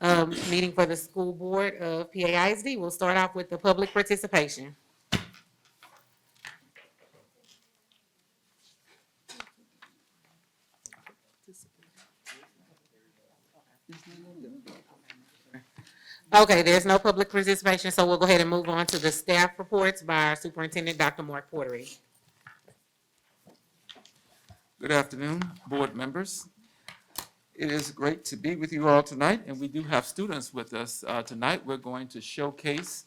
Meeting for the school board of PAISD. We'll start off with the public participation. Okay, there's no public participation, so we'll go ahead and move on to the staff reports by our superintendent, Dr. Mark Portery. Good afternoon, board members. It is great to be with you all tonight, and we do have students with us tonight. We're going to showcase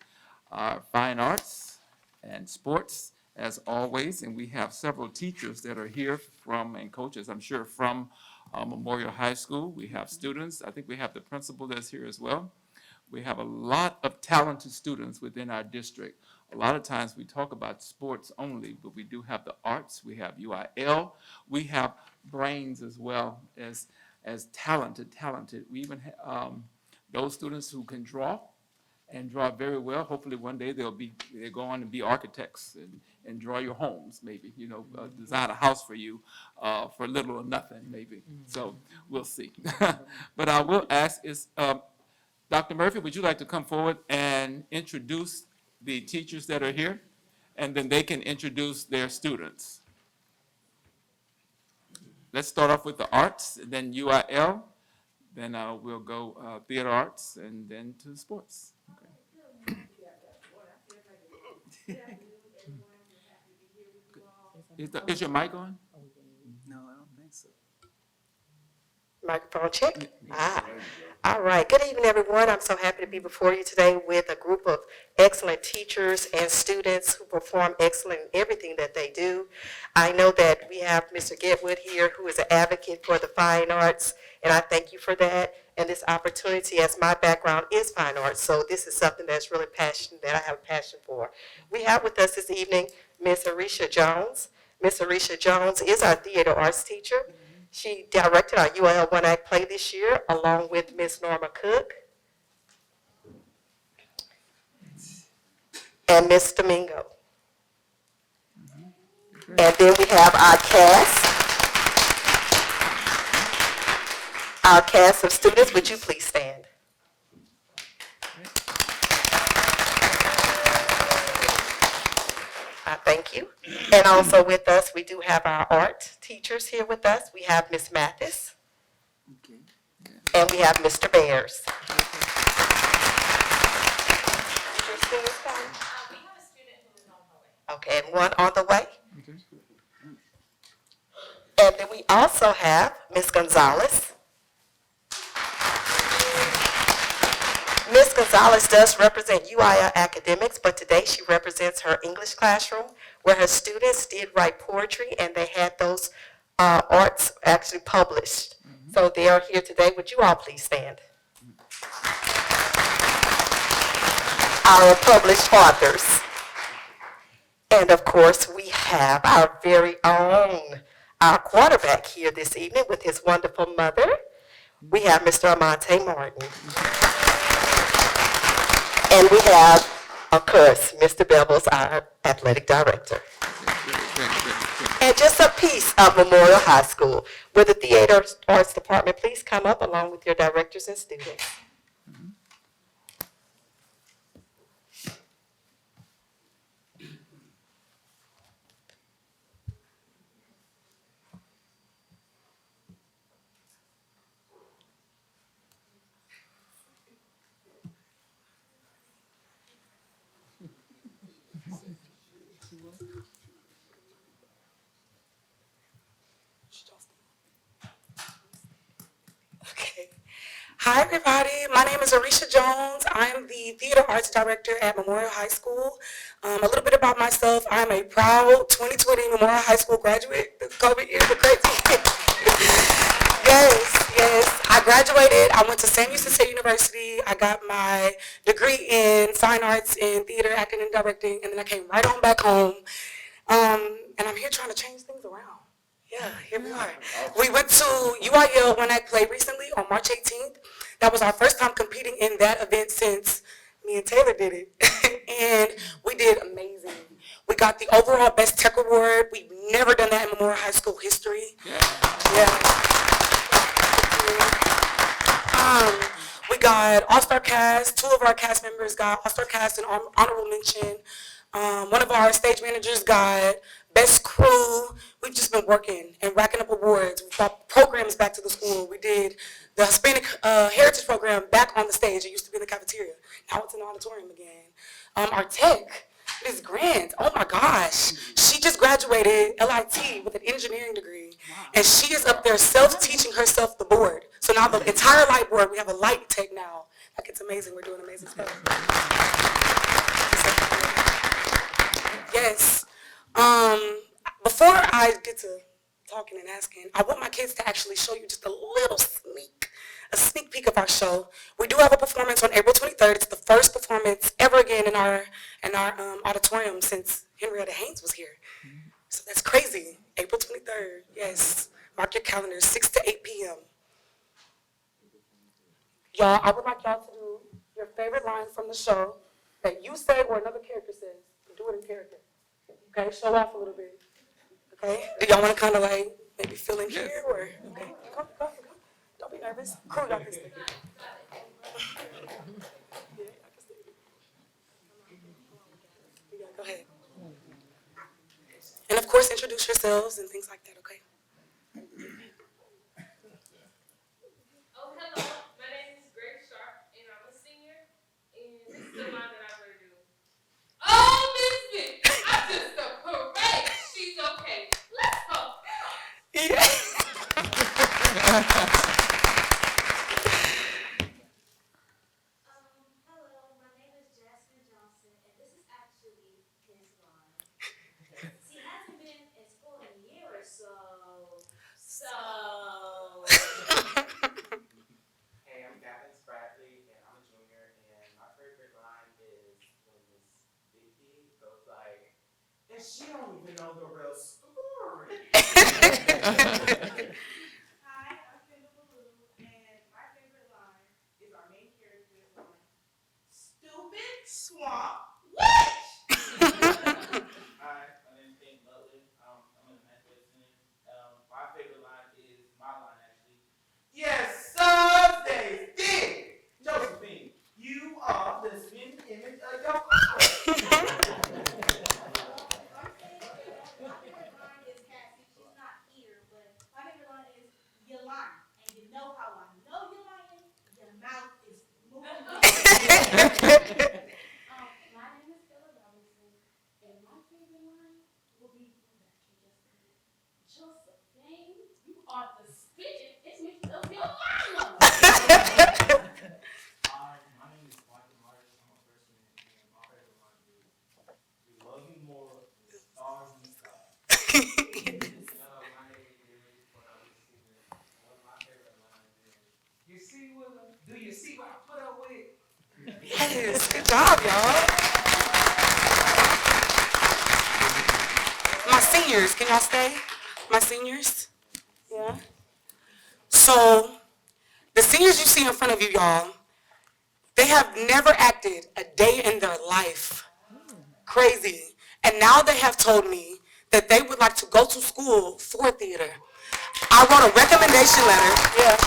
fine arts and sports as always, and we have several teachers that are here from, and coaches, I'm sure, from Memorial High School. We have students. I think we have the principal that's here as well. We have a lot of talented students within our district. A lot of times we talk about sports only, but we do have the arts, we have UIL, we have brains as well as talented. We even have those students who can draw and draw very well. Hopefully one day they'll go on and be architects and draw your homes, maybe, design a house for you for little or nothing, maybe. So we'll see. But I will ask Dr. Murphy, would you like to come forward and introduce the teachers that are here? And then they can introduce their students. Let's start off with the arts, then UIL, then we'll go theater arts, and then to sports. Okay. Is your mic on? No, I don't think so. Microphone check. All right. Good evening, everyone. I'm so happy to be before you today with a group of excellent teachers and students who perform excellent in everything that they do. I know that we have Mr. Getwood here, who is an advocate for the fine arts, and I thank you for that and this opportunity, as my background is fine arts. So this is something that's really passionate, that I have a passion for. We have with us this evening Ms. Arisha Jones. Ms. Arisha Jones is our theater arts teacher. She directed our UIL One Act play this year, along with Ms. Norma Cook and Ms. Domingo. And then we have our cast of students. Would you please stand? Thank you. And also with us, we do have our art teachers here with us. We have Ms. Mathis. Okay. And we have Mr. Bears. We have a student who is on the way. Okay, and one on the way. And then we also have Ms. Gonzalez. Ms. Gonzalez does represent UIL Academics, but today she represents her English classroom, where her students did write poetry, and they had those arts actually published. So they are here today. Would you all please stand? Our published authors. And of course, we have our very own, our quarterback here this evening with his wonderful mother. We have Mr. Amante Martin. And we have, of course, Mr. Bebles, our athletic director. And just a piece of Memorial High School. With the Theater Arts Department, please come up along with your directors and students. Okay. Hi, everybody. My name is Arisha Jones. I'm the Theater Arts Director at Memorial High School. A little bit about myself. I'm a proud 2020 Memorial High School graduate. This COVID year was crazy. Yes. I graduated. I went to Sam Houston State University. I got my degree in fine arts in theater, acting, and directing, and then I came right on back home. And I'm here trying to change things around. Yeah, here we are. We went to UIL One Act Play recently on March 18th. That was our first time competing in that event since me and Taylor did it. And we did amazing. We got the overall Best Tech Award. We've never done that in Memorial High School history. Yeah. We got all-star cast, 2 of our cast members got all-star cast and honorable mention. One of our stage managers got best crew. We've just been working and racking up awards. We brought programs back to the school. We did the Hispanic Heritage Program back on the stage. It used to be in the cafeteria. Now it's in the auditorium again. Our tech, Ms. Grant, oh my gosh. She just graduated LIT with an engineering degree. And she is up there self-teaching herself the board. So now the entire light board, we have a light tech now. Like, it's amazing. We're doing amazing stuff. Yes. Before I get to talking and asking, I want my kids to actually show you just a sneak peek of our show. We do have a performance on April 23rd. It's the first performance ever again in our auditorium since Henrietta Haynes was here. So that's crazy. April 23rd. Yes. Mark your calendars, 6 to 8 p.m. Y'all, I would like y'all to do your favorite line from the show that you say or another character says. Do it in character. Okay, show off a little bit. Okay? Do y'all want to kind of like maybe fill in here or? Okay, go. Don't be nervous. Crew, y'all can stay. Yeah, go ahead. And of course, introduce yourselves and things like that, okay? Oh, hello. My name is Greg Sharp, and I'm a senior. And this is the line that I'm going to do. Oh, Miss Vic, I just a parade. She's okay. Let's go. Yeah. Hello, my name is Jasmine Johnson, and this is actually his line. He hasn't been in school in a year or so. Hey, I'm Gavin Spradley, and I'm a junior, and my favorite line is when Miss Vicky goes like, and she don't even know the real story. Hi, I'm Kendall Ballou, and my favorite line is our main character's line, stupid swamp witch! Hi, my name is Peyton Butler. I'm in the math student. My favorite line is my line, actually. Yes, Sunday did. Josephine, you are the spin image of your father. My favorite line is Cassie. She's not here, but my favorite line is, you're lying. And you know how I know you're lying? Your mouth is moving. My name is Philip Robinson, and my favorite line will be the one that you just heard. Josephine, you are the spitting image of your mama. Hi, my name is Michael Myers. I'm a freshman, and my favorite line is, we love you more than the stars in the sky. Hello, my name is David, but I'm a student. One of my favorite lines is, you see what do you see what I put up with? Yes, good job, y'all. My seniors, can y'all stay? My seniors? Yeah. So, the seniors you see in front of you, y'all, they have never acted a day in their life. Crazy. And now they have told me that they would like to go to school for theater. I wrote a recommendation letter. Yeah.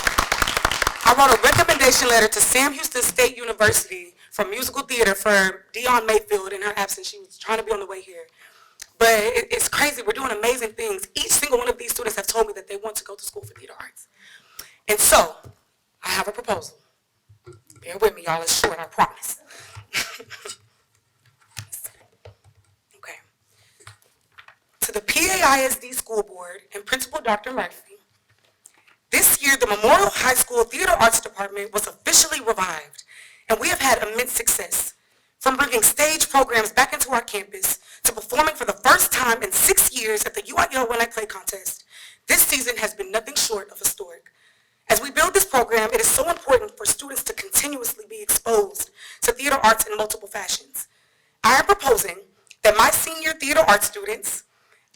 I wrote a recommendation letter to Sam Houston State University for musical theater for Dion Mayfield in her absence. She was trying to be on the way here. But it's crazy. We're doing amazing things. Each single one of these students have told me that they want to go to school for theater arts. And so, I have a proposal. Bear with me, y'all. It's short, I promise. Okay. To the PAISD School Board and Principal Dr. Murphy, this year, the Memorial High School Theater Arts Department was officially revived, and we have had immense success. From bringing stage programs back into our campus to performing for the first time in 6 years at the UIL One Night Play Contest, this season has been nothing short of historic. As we build this program, it is so important for students to continuously be exposed to theater arts in multiple fashions. I am proposing that my senior theater arts students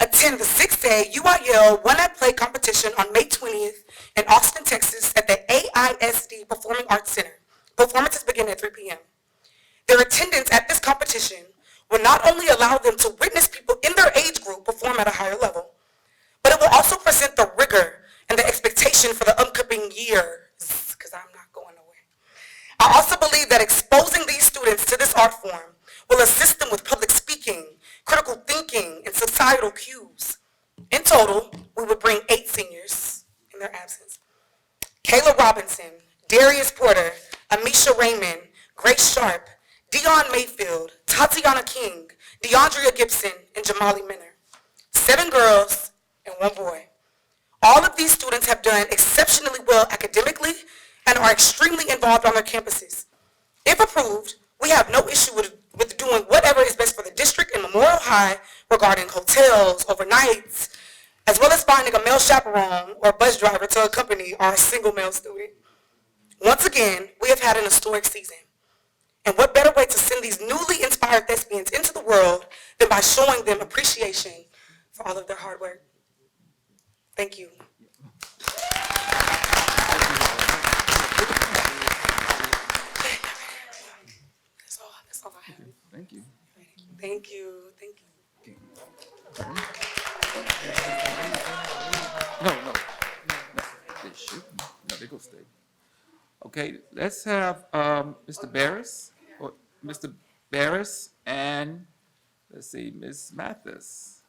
attend the 6-day UIL One Night Play competition on May 20th in Austin, Texas at the AISD Performing Arts Center. Performances begin at 3 p.m. Their attendance at this competition will not only allow them to witness people in their age group perform at a higher level, but it will also present the rigor and the expectation for the upcoming years, because I'm not going nowhere. believe that exposing these students to this art form will assist them with public speaking, critical thinking, and societal cues. In total, we would bring 8 seniors in their absence. Kayla Robinson, Darius Porter, Amisha Raymond, Grace Sharp, Dion Mayfield, Tatiana King, DeAndrea Gibson, and Jamali Minner. 7 girls and 1 boy. All of these students have done exceptionally well academically and are extremely involved on their campuses. If approved, we have no issue with doing whatever is best for the district and Memorial High regarding hotels, overnights, as well as finding a male chaperone or bus driver to accompany our single male student. Once again, we have had an historic season. And what better way to send these newly inspired thespians into the world than by showing them appreciation for all of their hard work. Thank you. That's all I have. Thank you. Thank you. Thank you. No. They should. No, they go stay. Okay, let's have Mr. Barris, or Mr. Barris, and let's see, Ms. Mathis.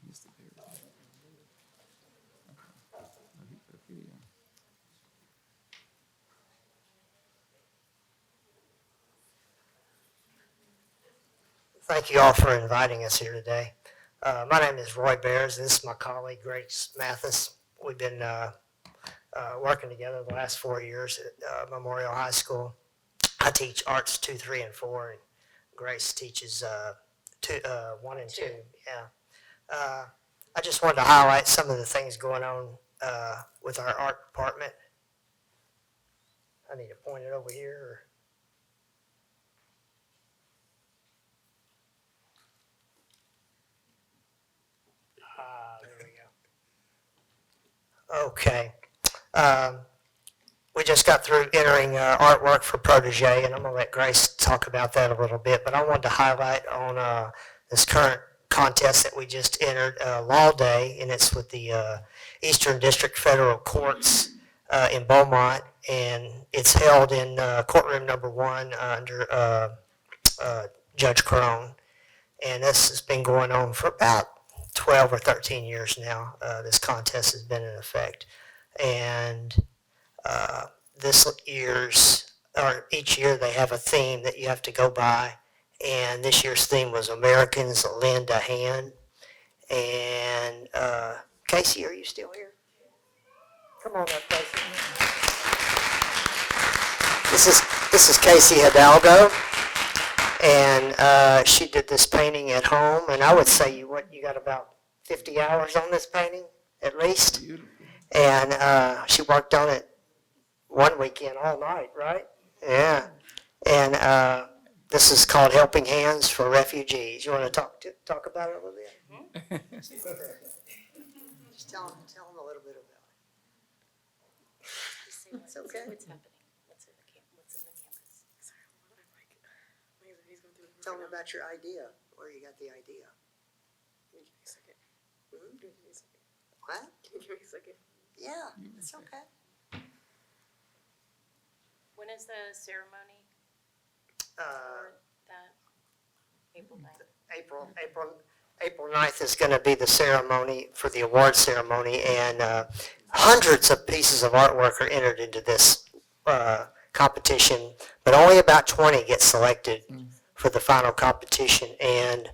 Mr. Barris. Okay. Thank you all for inviting us here today. My name is Roy Bears. This is my colleague, Grace Mathis. We've been working together the last 4 years at Memorial High School. I teach Arts 2, 3, and 4, and Grace teaches 1 and 2. Yeah. I just wanted to highlight some of the things going on with our art department. I need to point it over here. Or there we go. Okay. We just got through entering artwork for Protege, and I'm going to let Grace talk about that a little bit, but I wanted to highlight on this current contest that we just entered, Law Day, and it's with the Eastern District Federal Courts in Beaumont, and it's held in courtroom number 1 under Judge Crone. And this has been going on for about 12 or 13 years now. This contest has been in effect. And each year they have a theme that you have to go by. And this year's theme was Americans Lend a Hand. And Casey, are you still here? Come on up, Casey. This is Casey Hidalgo. And she did this painting at home, and I would say you got about 50 hours on this painting, at least. Beautiful. And she worked on it one weekend all night, right? Yeah. And this is called Helping Hands for Refugees. You want to talk about it a little bit? Just tell them a little bit about it. It's okay. What's happening? What's in the campus? Tell them about your idea, where you got the idea. Give me a second. Hmm? Give me a second. What? Give me a second. Yeah, it's okay. When is the ceremony Uh, for that? April 9th. April 9th is going to be the ceremony for the award ceremony, and hundreds of pieces of artwork are entered into this competition, but only about 20 get selected for the final competition. And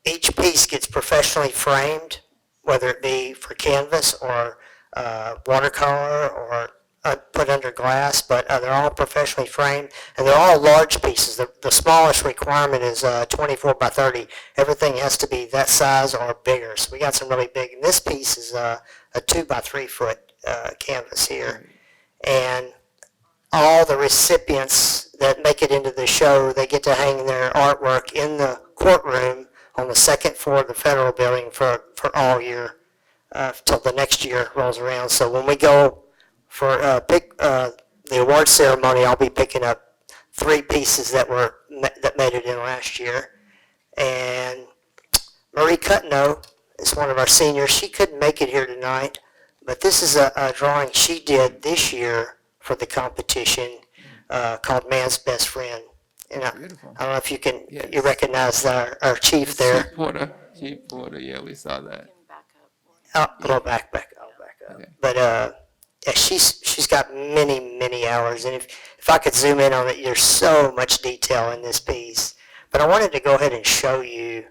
each piece gets professionally framed, whether it be for canvas or watercolor or put under glass, but they're all professionally framed, and they're all large pieces. The smallest requirement is 24 by 30. Everything has to be that size or bigger. So we got some really big, and this piece is a 2 by 3 foot canvas here. And all the recipients that make it into the show, they get to hang their artwork in the courtroom on the second floor of the federal building for all year, till the next year rolls around. So when we go for the award ceremony, I'll be picking up 3 pieces that made it in last year. And Marie Cutno is one of our seniors. She couldn't make it here tonight, but this is a drawing she did this year for the competition called Man's Best Friend. And Beautiful. I don't know if you can, Yes. you recognize our chief there. Chief Porter, yeah, we saw that. Can back up. Oh, a little back up. Okay. But yeah, she's got many hours, and if I could zoom in on it, there's so much detail in this piece. But I wanted to go ahead and show you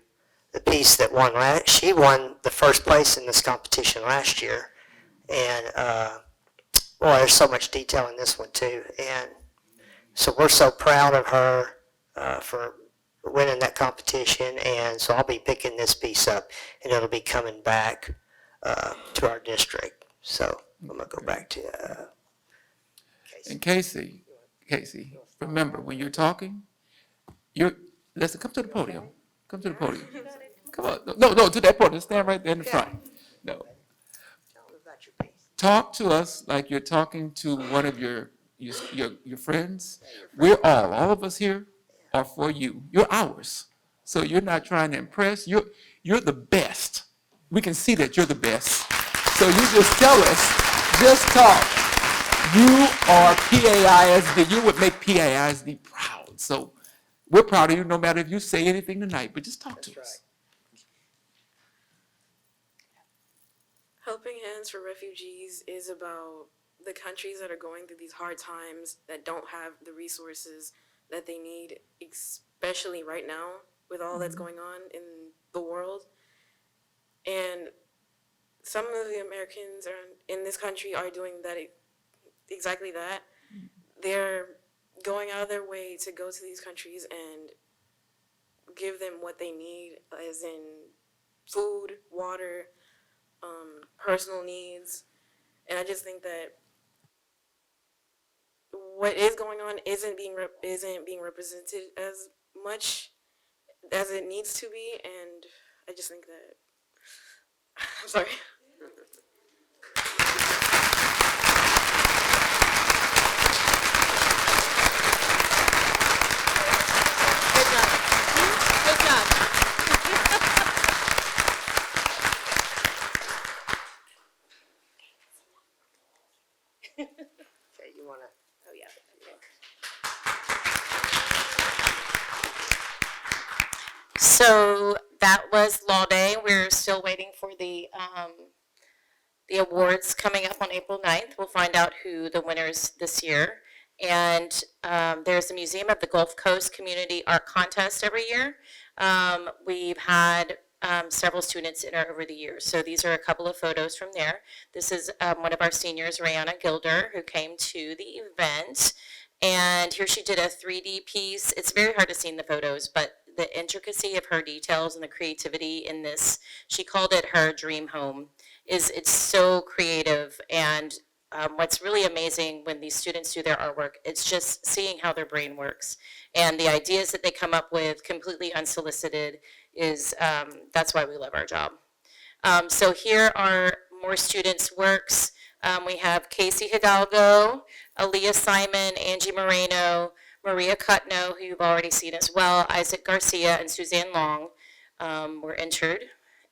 the piece that won last. She won the first place in this competition last year, and boy, there's so much detail in this one too. And so we're so proud of her for winning that competition, and so I'll be picking this piece up, and it'll be coming back to our district. So I'm gonna go back to And Casey, remember, when you're talking, listen, come to the podium. Come to the podium. Come on. No, to that podium. Stand right there in the front. No. tell them about your piece. Talk to us like you're talking to one of your friends. All of us here are for you. You're ours. So you're not trying to impress. You're the best. We can see that you're the best. So you just tell us, just talk. You are PAISD. You would make PAISD proud. So we're proud of you no matter if you say anything tonight, but just talk to us. Helping Hands for Refugees is about the countries that are going through these hard times that don't have the resources that they need, especially right now with all that's going on in the world. And some of the Americans in this country are doing that, exactly that. They're going out of their way to go to these countries and give them what they need, as in food, water, personal needs. And I just think that what is going on isn't being represented as much as it needs to be, and I just think that I'm sorry. Good job. Okay, you wanna? Oh, yeah. So that was Law Day. We're still waiting for the awards coming up on April 9th. We'll find out who the winners this year. And there's the Museum of the Gulf Coast Community Art Contest every year. We've had several students enter over the years. So these are a couple of photos from there. This is one of our seniors, Rihanna Gilder, who came to the event. And here she did a 3D piece. It's very hard to see in the photos, but the intricacy of her details and the creativity in this, she called it her dream home, it's so creative. And what's really amazing when these students do their artwork, it's just seeing how their brain works. And the ideas that they come up with completely unsolicited is, that's why we love our job. So here are more students' works. We have Casey Hidalgo, Aaliyah Simon, Angie Moreno, Maria Cutno, who you've already seen as well, Isaac Garcia, and Suzanne Long were entered.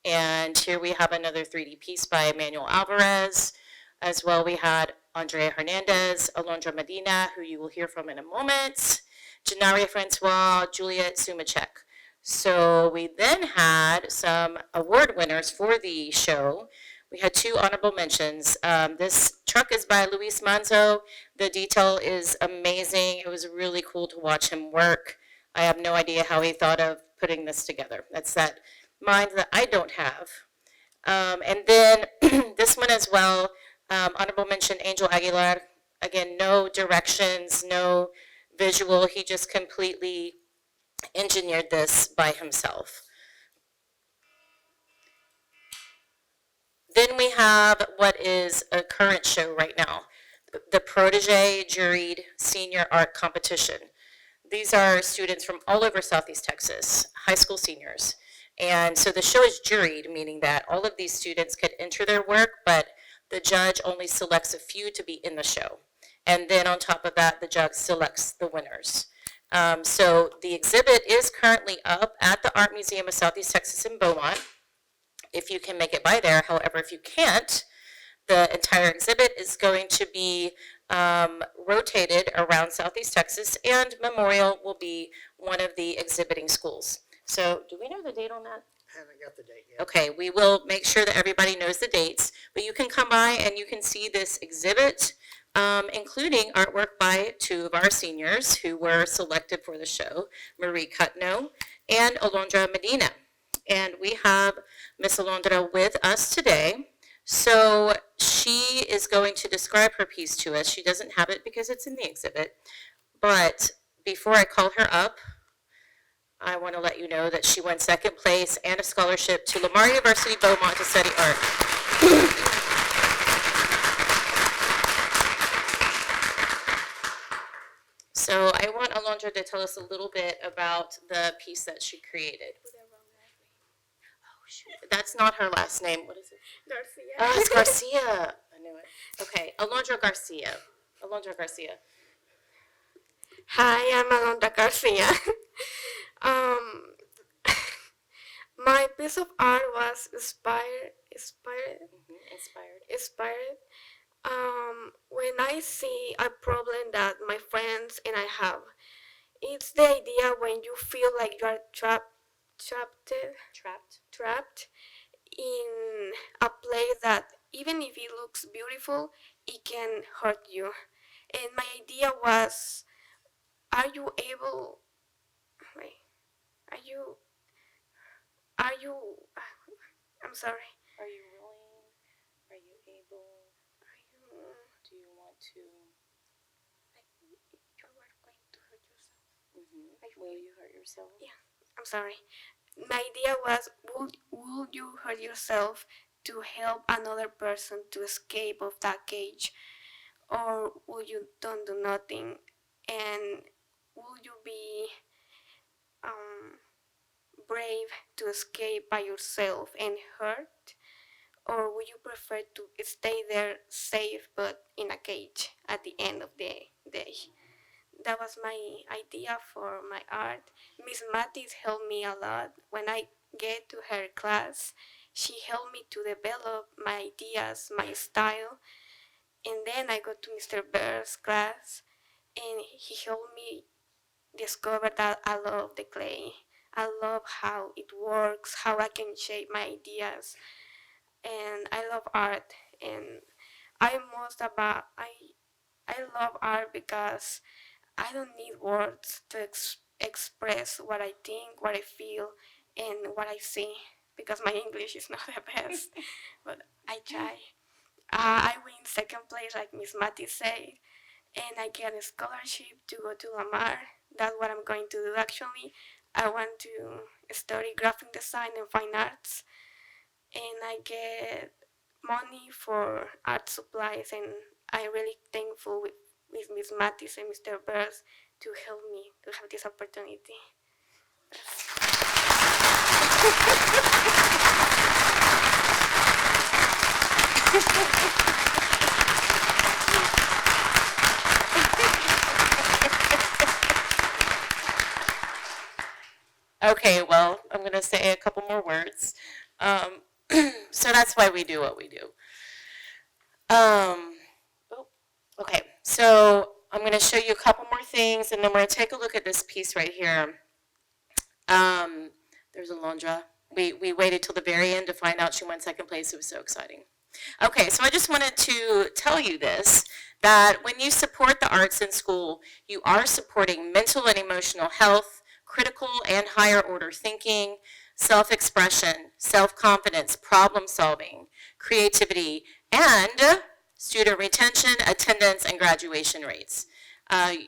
And here we have another 3D piece by Emmanuel Alvarez. As well, we had Andrea Hernandez, Alondra Medina, who you will hear from in a moment, Janaria Francois, Juliet Sumacek. So we then had some award winners for the show. We had 2 honorable mentions. This truck is by Luis Manzo. The detail is amazing. It was really cool to watch him work. I have no idea how he thought of putting this together. That's that mind that I don't have. And then this one as well, honorable mention, Angel Aguilar. Again, no directions, no visual. He just completely engineered this by himself. Then we have what is a current show right now, the Protege Juried Senior Art Competition. These are students from all over Southeast Texas, high school seniors. And so the show is juried, meaning that all of these students could enter their work, but the judge only selects a few to be in the show. And then on top of that, the judge selects the winners. So the exhibit is currently up at the Art Museum of Southeast Texas in Beaumont. if you can make it by there. However, if you can't, the entire exhibit is going to be rotated around Southeast Texas, and Memorial will be one of the exhibiting schools. So do we know the date on that? Haven't got the date yet. Okay, we will make sure that everybody knows the dates, but you can come by and you can see this exhibit, including artwork by two of our seniors who were selected for the show, Marie Cutno and Alondra Medina. And we have Miss Alondra with us today. So she is going to describe her piece to us. She doesn't have it because it's in the exhibit. But before I call her up, I want to let you know that she won second place and a scholarship to Lamar University Beaumont to study art. So I want Alondra to tell us a little bit about the piece that she created. Oh, shoot. That's not her last name. What is it? Garcia. Oh, it's Garcia. I knew it. Okay, Alondra Garcia. Alondra Garcia. Hi, I'm Alondra Garcia. um, my piece of art was inspired. When I see a problem that my friends and I have, it's the idea when you feel like you are trapped in a place that even if it looks beautiful, it can hurt you. And my idea was, are you able? Wait, are you? I'm sorry. Are you willing? Are you able? Are you? Do you want to? Like you are going to hurt yourself. Will you hurt yourself? Yeah, I'm sorry. My idea was, would you hurt yourself to help another person to escape of that cage, or will you don't do nothing, and will you be brave to escape by yourself and hurt, or would you prefer to stay there safe but in a cage at the end of the day? That was my idea for my art. Miss Matis helped me a lot. When I get to her class, she helped me to develop my ideas, my style. And then I go to Mr. Bear's class, and he helped me discover that I love the clay. I love how it works, how I can shape my ideas, and I love art. And I love art because I don't need words to express what I think, what I feel, and what I see, because my English is not the best, but I try. I win second place, like Miss Matty said, and I get a scholarship to go to Lamar. That's what I'm going to do actually. I want to study graphic design and fine arts, and I get money for art supplies, and I'm really thankful with Miss Mattis and Mr. Burrs to help me to have this opportunity. Okay, well, I'm going to say a couple more words. So that's why we do what we do. Okay, so I'm going to show you a couple more things, and then we're going to take a look at this piece right here. There's Alondra. We waited till the very end to find out she won second place. It was so exciting. Okay, so I just wanted to tell you this, that when you support the arts in school, you are supporting mental and emotional health, critical and higher order thinking, self-expression, self-confidence, problem solving, creativity, and student retention, attendance, and graduation rates.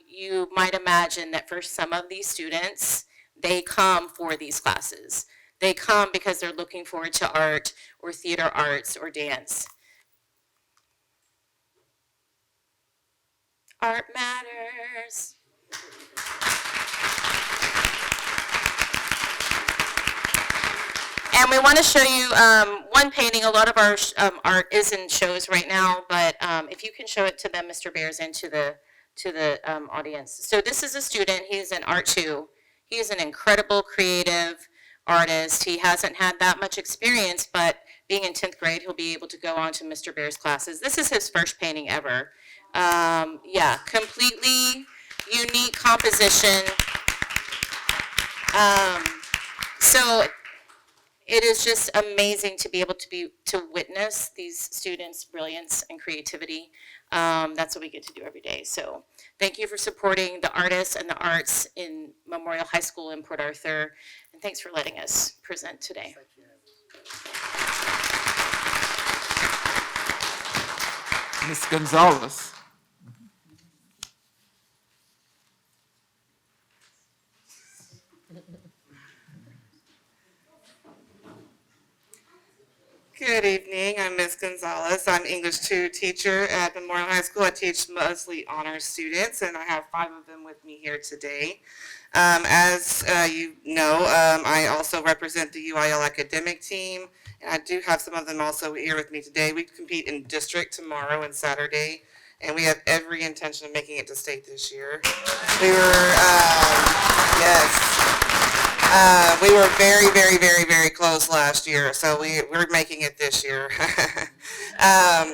You might imagine that for some of these students, they come for these classes. They come because they're looking forward to art or theater arts or dance. Art matters. And we want to show you one painting. A lot of our art is in shows right now, but if you can show it to them, Mr. Bears, and to the audience. So this is a student. He's in Art 2. He is an incredible creative artist. He hasn't had that much experience, but being in 10th grade, he'll be able to go on to Mr. Bear's classes. This is his first painting ever. Yeah, completely unique composition. So it is just amazing to be able to witness these students' brilliance and creativity. That's what we get to do every day. So thank you for supporting the artists and the arts in Memorial High School in Port Arthur, and thanks for letting us present today. Ms. Gonzalez. Good evening, I'm Ms. Gonzalez. I'm English 2 teacher at Memorial High School. I teach mostly honors students, and I have 5 of them with me here today. As you know, I also represent the UIL academic team, and I do have some of them also here with me today. We compete in district tomorrow and Saturday, and we have every intention of making it to state this year. We were, we were very, very, very, very close last year, so we're making it this year.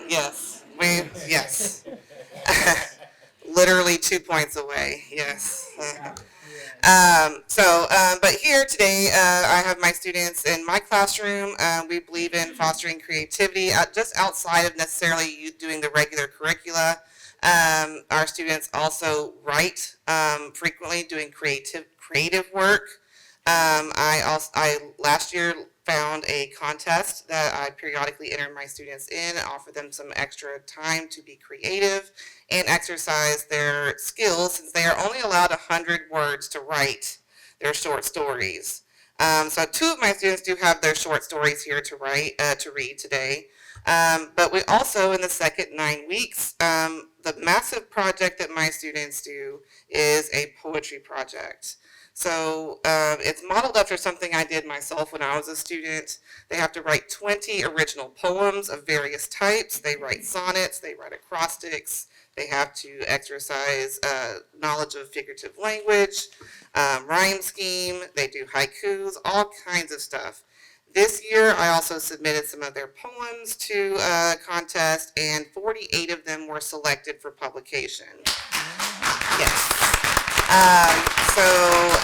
Yes. Literally 2 points away, yes. But here today, I have my students in my classroom. We believe in fostering creativity, just outside of necessarily you doing the regular curricula. Our students also write frequently, doing creative work. I last year found a contest that I periodically enter my students in, offer them some extra time to be creative and exercise their skills, since they are only allowed 100 words to write their short stories. So 2 of my students do have their short stories here to read today. But we also, in the second 9 weeks, the massive project that my students do is a poetry project. So it's modeled after something I did myself when I was a student. They have to write 20 original poems of various types. They write sonnets, they write acrostics, they have to exercise knowledge of figurative language, rhyme scheme, they do haikus, all kinds of stuff. This year, I also submitted some of their poems to a contest, and 48 of them were selected for publication. Yes. So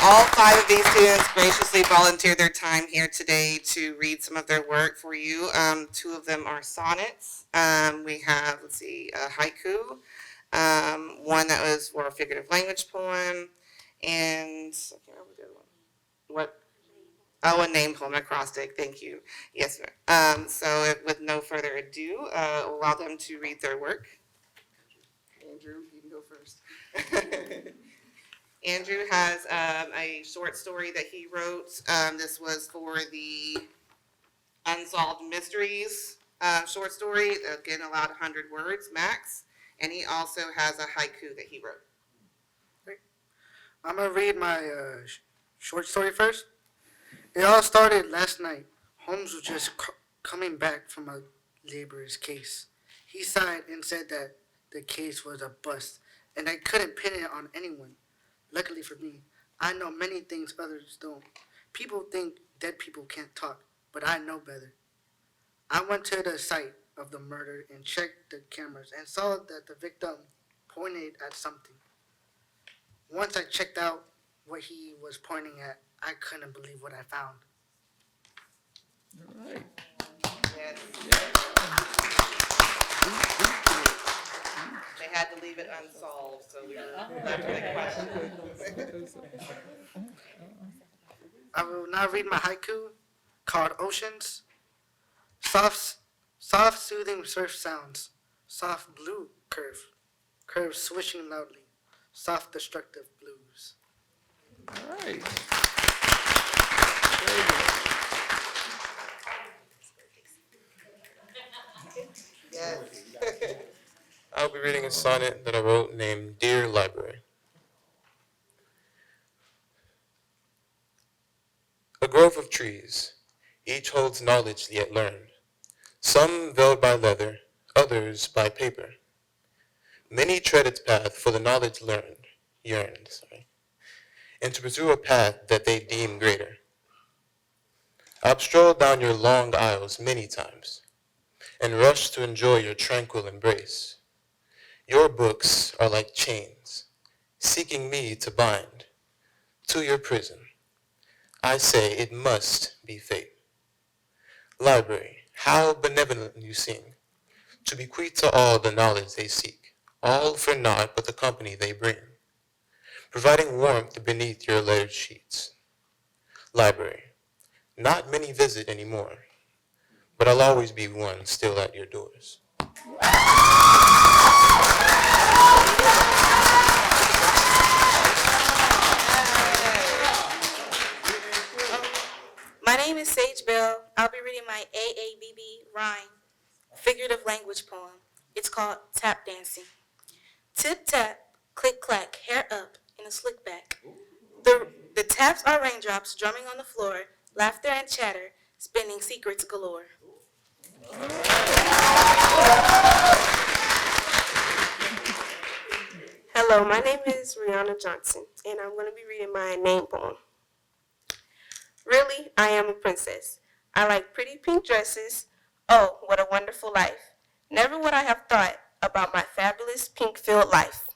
all 5 of these students graciously volunteered their time here today to read some of their work for you. 2 of them are sonnets. We have, a haiku, one that was for a figurative language poem, and I can't remember the other one. What? Oh, a name poem, acrostic. Thank you. Yes, ma'am. So with no further ado, allow them to read their work. Andrew, you can go first. Andrew has a short story that he wrote. This was for the Unsolved Mysteries short story. Again, allowed 100 words max. And he also has a haiku that he wrote. I'm going to read my short story first. It all started last night. Holmes was just coming back from a laborer's case. He sighed and said that the case was a bust, and I couldn't pin it on anyone. Luckily for me, I know many things others don't. People think dead people can't talk, but I know better. I went to the site of the murder and checked the cameras and saw that the victim pointed at something. Once I checked out what he was pointing at, I couldn't believe what I found. All right. Yes. They had to leave it unsolved, so we were left with a question. I will now read my haiku called Oceans. Soft soothing surf sounds. Soft blue curves swishing loudly. Soft destructive blues. All right. Yes. I'll be reading a sonnet that I wrote named Dear Library. A grove of trees, each holds knowledge yet learned. Some veiled by leather, others by paper. Many tread its path for the knowledge yearned, and to pursue a path that they deem greater. I've strolled down your long aisles many times and rushed to enjoy your tranquil embrace. Your books are like chains, seeking me to bind to your prison. I say it must be fate. Library, how benevolent you seem, to bequeath to all the knowledge they seek, all for naught but the company they bring, providing warmth beneath your lettered sheets. Library, not many visit anymore, but I'll always be one still at your doors. My name is Sage Bell. I'll be reading my AABB rhyme, figurative language poem. It's called Tap Dancing. Tip tap, click clack, hair up in a slick back. The taps are raindrops drumming on the floor, laughter and chatter, spinning secrets galore. Hello, my name is Rihanna Johnson, and I'm going to be reading my name poem. Really, I am a princess. I like pretty pink dresses. Oh, what a wonderful life. Never would I have thought about my fabulous pink-filled life.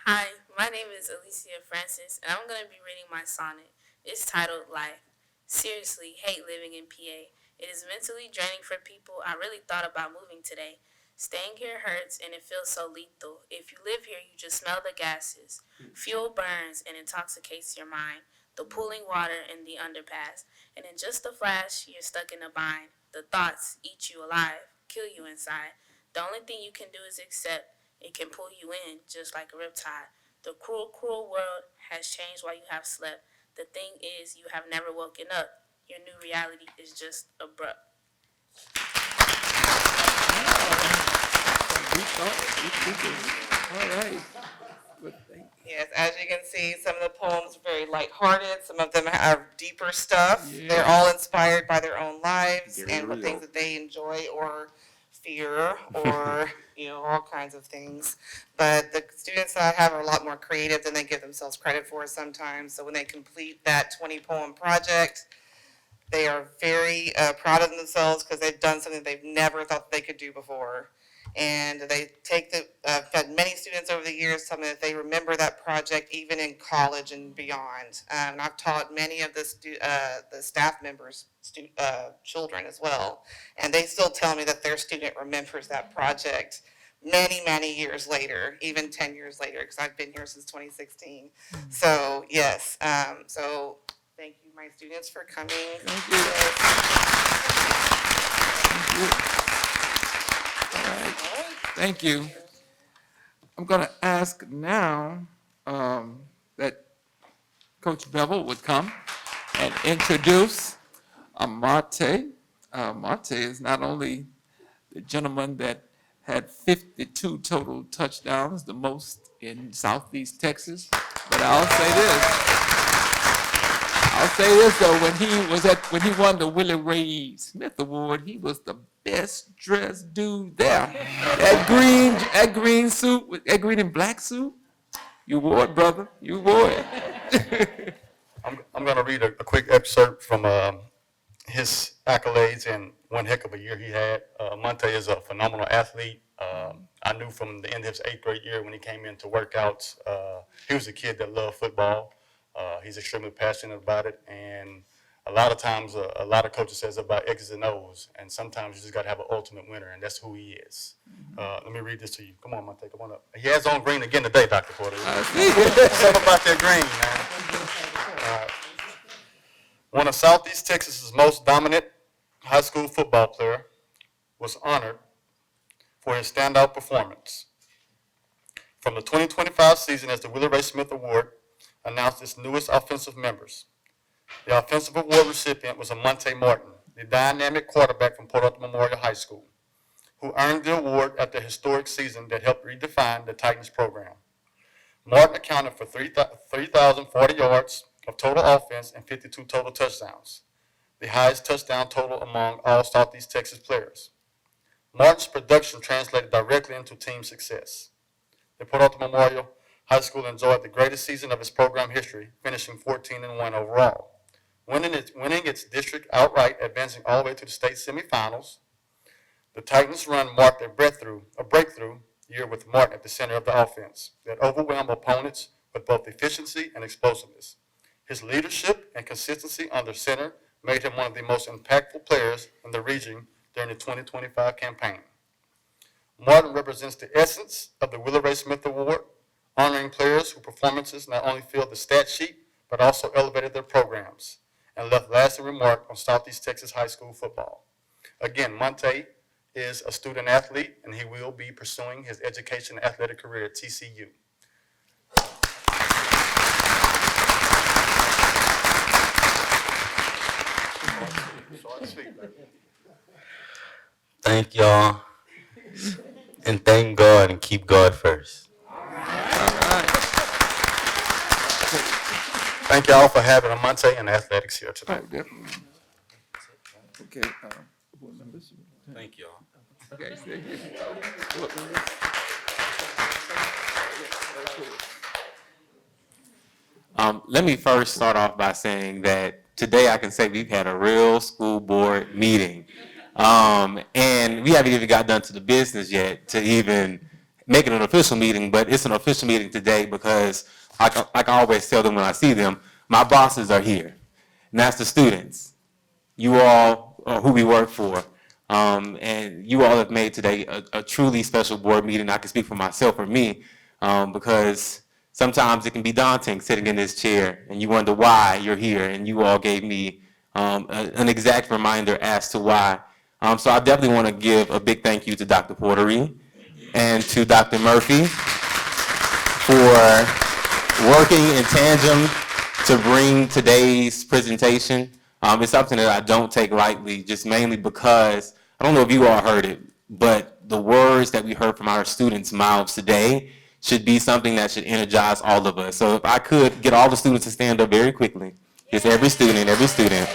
Hi, my name is Alicia Francis, and I'm going to be reading my sonnet. It's titled Life. Seriously, hate living in PA. It is mentally draining for people. I really thought about moving today. Staying here hurts, and it feels so lethal. If you live here, you just smell the gases. Fuel burns and intoxicates your mind. The pooling water in the underpass. And in just a flash, you're stuck in a bind. The thoughts eat you alive, kill you inside. The only thing you can do is accept. It can pull you in, just like a riptide. The cruel, cruel world has changed while you have slept. The thing is, you have never woken up. Your new reality is just abrupt. All right. Yes, as you can see, some of the poems are very lighthearted. Some of them have deeper stuff. Yeah. They're all inspired by their own lives Very and the real. things that they enjoy or fear or, all kinds of things. But the students that I have are a lot more creative than they give themselves credit for sometimes. So when they complete that 20-poem project, they are very proud of themselves because they've done something they've never thought they could do before. And they take I've had many students over the years tell me that they remember that project even in college and beyond. And I've taught many of the staff members, children as well. And they still tell me that their student remembers that project many, many years later, even 10 years later, because I've been here since 2016. So yes, so thank you, my students, for coming. Thank you. All right. Thank you. I'm going to ask now that Coach Bevel would come and introduce Amate. Amate is not only the gentleman that had 52 total touchdowns, the most in Southeast Texas, but I'll say this though, when he won the Willie Ray Smith Award, he was the best dressed dude there. That green suit, that green and black suit, you wore it, brother. You wore it. I'm going to read a quick excerpt from his accolades and one heck of a year he had. Monte is a phenomenal athlete. I knew from the end of his 8th grade year when he came into workouts, he was a kid that loved football. He's extremely passionate about it, and a lot of times, a lot of coaches says about X's and O's, and sometimes you just got to have an ultimate winner, and that's who he is. Let me read this to you. Come on, Monte, come on up. He has on green again today, Dr. Porter. Something about that green, man. One of Southeast Texas's most dominant high school football player was honored for his standout performance. From the 2025 season, as the Willie Ray Smith Award announced its newest offensive members. The offensive award recipient was Amonte Martin, the dynamic quarterback from Port Arthur Memorial High School, who earned the award after a historic season that helped redefine the Titans program. Martin accounted for 3,040 yards of total offense and 52 total touchdowns, the highest touchdown total among all Southeast Texas players. Martin's production translated directly into team success. The Port Arthur Memorial High school enjoyed the greatest season of its program history, finishing 14-1 overall. Winning its district outright, advancing all the way to the state semifinals. The Titans' run marked a breakthrough year with Martin at the center of the offense that overwhelmed opponents with both efficiency and explosiveness. His leadership and consistency under center made him one of the most impactful players in the region during the 2025 campaign. Martin represents the essence of the Willa Ray Smith Award, honoring players whose performances not only filled the stat sheet, but also elevated their programs and left lasting remark on Southeast Texas high school football. Again, Monte is a student athlete, and he will be pursuing his education and athletic career at TCU. Thank y'all, and thank God, and keep God first. Thank y'all for having Monte and athletics here tonight. Oh, definitely. Okay, board members. Thank y'all. Okay. Let me first start off by saying that today I can say we've had a real school board meeting. And we haven't even got done to the business yet to even make it an official meeting, but it's an official meeting today because, like I always tell them when I see them, my bosses are here. And that's the students. You all are who we work for. And you all have made today a truly special board meeting. I can speak for myself or me because sometimes it can be daunting sitting in this chair and you wonder why you're here. And you all gave me an exact reminder as to why. So I definitely want to give a big thank you to Dr. Portery and to Dr. Murphy for working in tandem to bring today's presentation. It's something that I don't take lightly, just mainly because, I don't know if you all heard it, but the words that we heard from our students' mouths today should be something that should energize all of us. So if I could get all the students to stand up very quickly, just every student.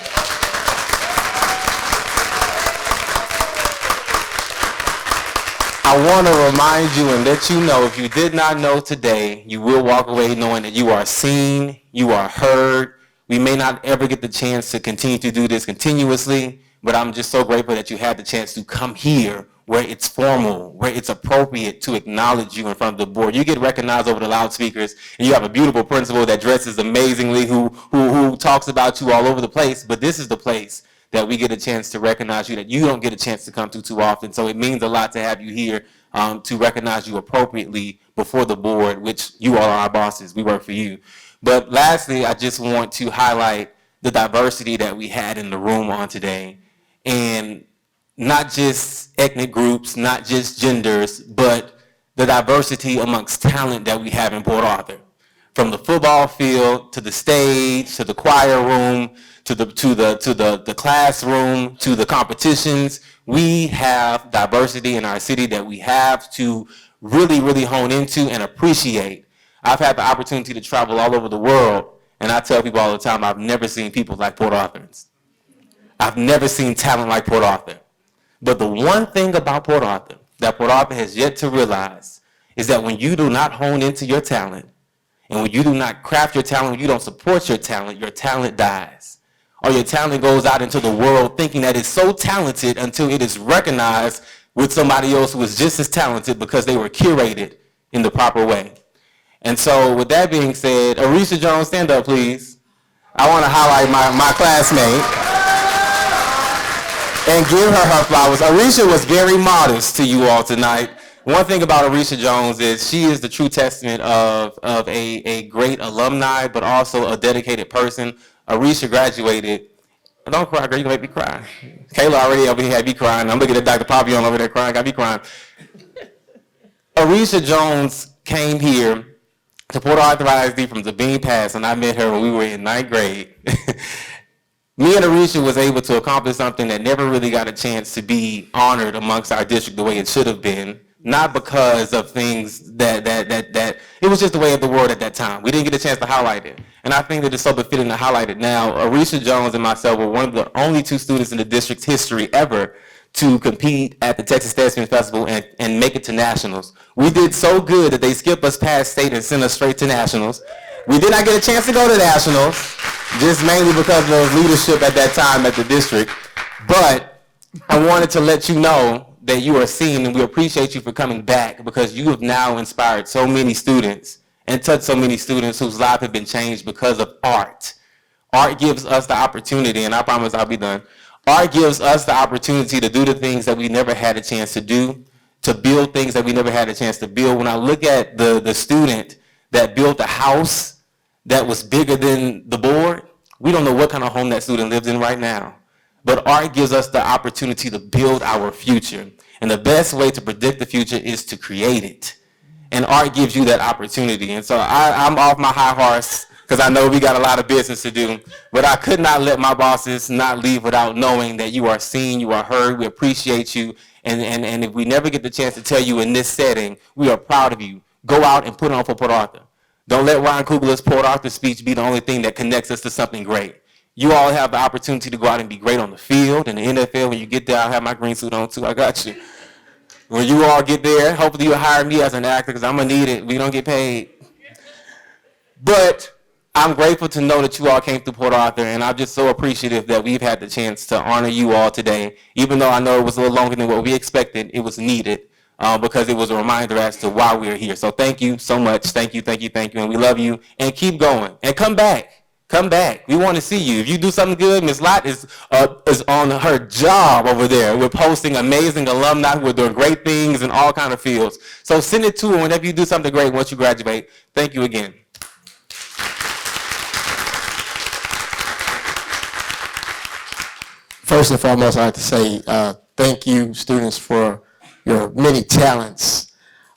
I want to remind you and let you know, if you did not know today, you will walk away knowing that you are seen, you are heard. We may not ever get the chance to continue to do this continuously, but I'm just so grateful that you had the chance to come here where it's formal, where it's appropriate to acknowledge you in front of the board. You get recognized over the loudspeakers, and you have a beautiful principal that dresses amazingly, who talks about you all over the place, but this is the place that we get a chance to recognize you that you don't get a chance to come to too often. So it means a lot to have you here to recognize you appropriately before the board, which you all are our bosses. We work for you. But lastly, I just want to highlight the diversity that we had in the room on today. And not just ethnic groups, not just genders, but the diversity amongst talent that we have in Port Arthur. From the football field to the stage, to the choir room, to the classroom, to the competitions, we have diversity in our city that we have to really, really hone into and appreciate. I've had the opportunity to travel all over the world, and I tell people all the time, I've never seen people like Port Arthurans. I've never seen talent like Port Arthur. But the one thing about Port Arthur that Port Arthur has yet to realize is that when you do not hone into your talent, and when you do not craft your talent, when you don't support your talent dies. Or your talent goes out into the world thinking that it's so talented until it is recognized with somebody else who is just as talented because they were curated in the proper way. And so with that being said, Arisha Jones, stand up, please. I want to highlight my classmate and give her flowers. Arisha was very modest to you all tonight. One thing about Arisha Jones is she is the true testament of a great alumni, but also a dedicated person. Arisha graduated. Don't cry, girl, you're going to make me cry. Kayla already over here had me crying. I'm looking at Dr. Papion over there crying, got me crying. Arisha Jones came here to Port Arthur ISD from Sabine Pass, and I met her when we were in 9th grade. Me and Arisha was able to accomplish something that never really got a chance to be honored amongst our district the way it should have been. not because of things that it was just the way of the world at that time. We didn't get a chance to highlight it. And I think that it's so befitting to highlight it now. Arisha Jones and myself were one of the only two students in the district's history ever to compete at the Texas Thespian Festival and make it to nationals. We did so good that they skipped us past state and sent us straight to nationals. We did not get a chance to go to nationals, just mainly because of leadership at that time at the district. But I wanted to let you know that you are seen, and we appreciate you for coming back, because you have now inspired so many students and touched so many students whose lives have been changed because of art. Art gives us the opportunity, and I promise I'll be done. Art gives us the opportunity to do the things that we never had a chance to do, to build things that we never had a chance to build. When I look at the student that built a house that was bigger than the board, we don't know what kind of home that student lives in right now. But art gives us the opportunity to build our future. And the best way to predict the future is to create it. And art gives you that opportunity. And so I'm off my high horse, because I know we got a lot of business to do. But I could not let my bosses not leave without knowing that you are seen, you are heard, we appreciate you. And if we never get the chance to tell you in this setting, we are proud of you. Go out and put it on for Port Arthur. Don't let Ryan Coogler's Port Arthur speech be the only thing that connects us to something great. You all have the opportunity to go out and be great on the field and the NFL. When you get there, I'll have my green suit on too. I got you. When you all get there, hopefully you'll hire me as an actor, because I'm going to need it. We don't get paid. But I'm grateful to know that you all came through Port Arthur, and I'm just so appreciative that we've had the chance to honor you all today. Even though I know it was a little longer than what we expected, it was needed, because it was a reminder as to why we're here. So thank you so much. Thank you, thank you, thank you, and we love you. And keep going. And come back. Come back. We want to see you. If you do something good, Ms. Lott is on her job over there. We're posting amazing alumni who are doing great things in all kind of fields. So send it to her whenever you do something great once you graduate. Thank you again. First and foremost, I'd like to say thank you, students, for your many talents.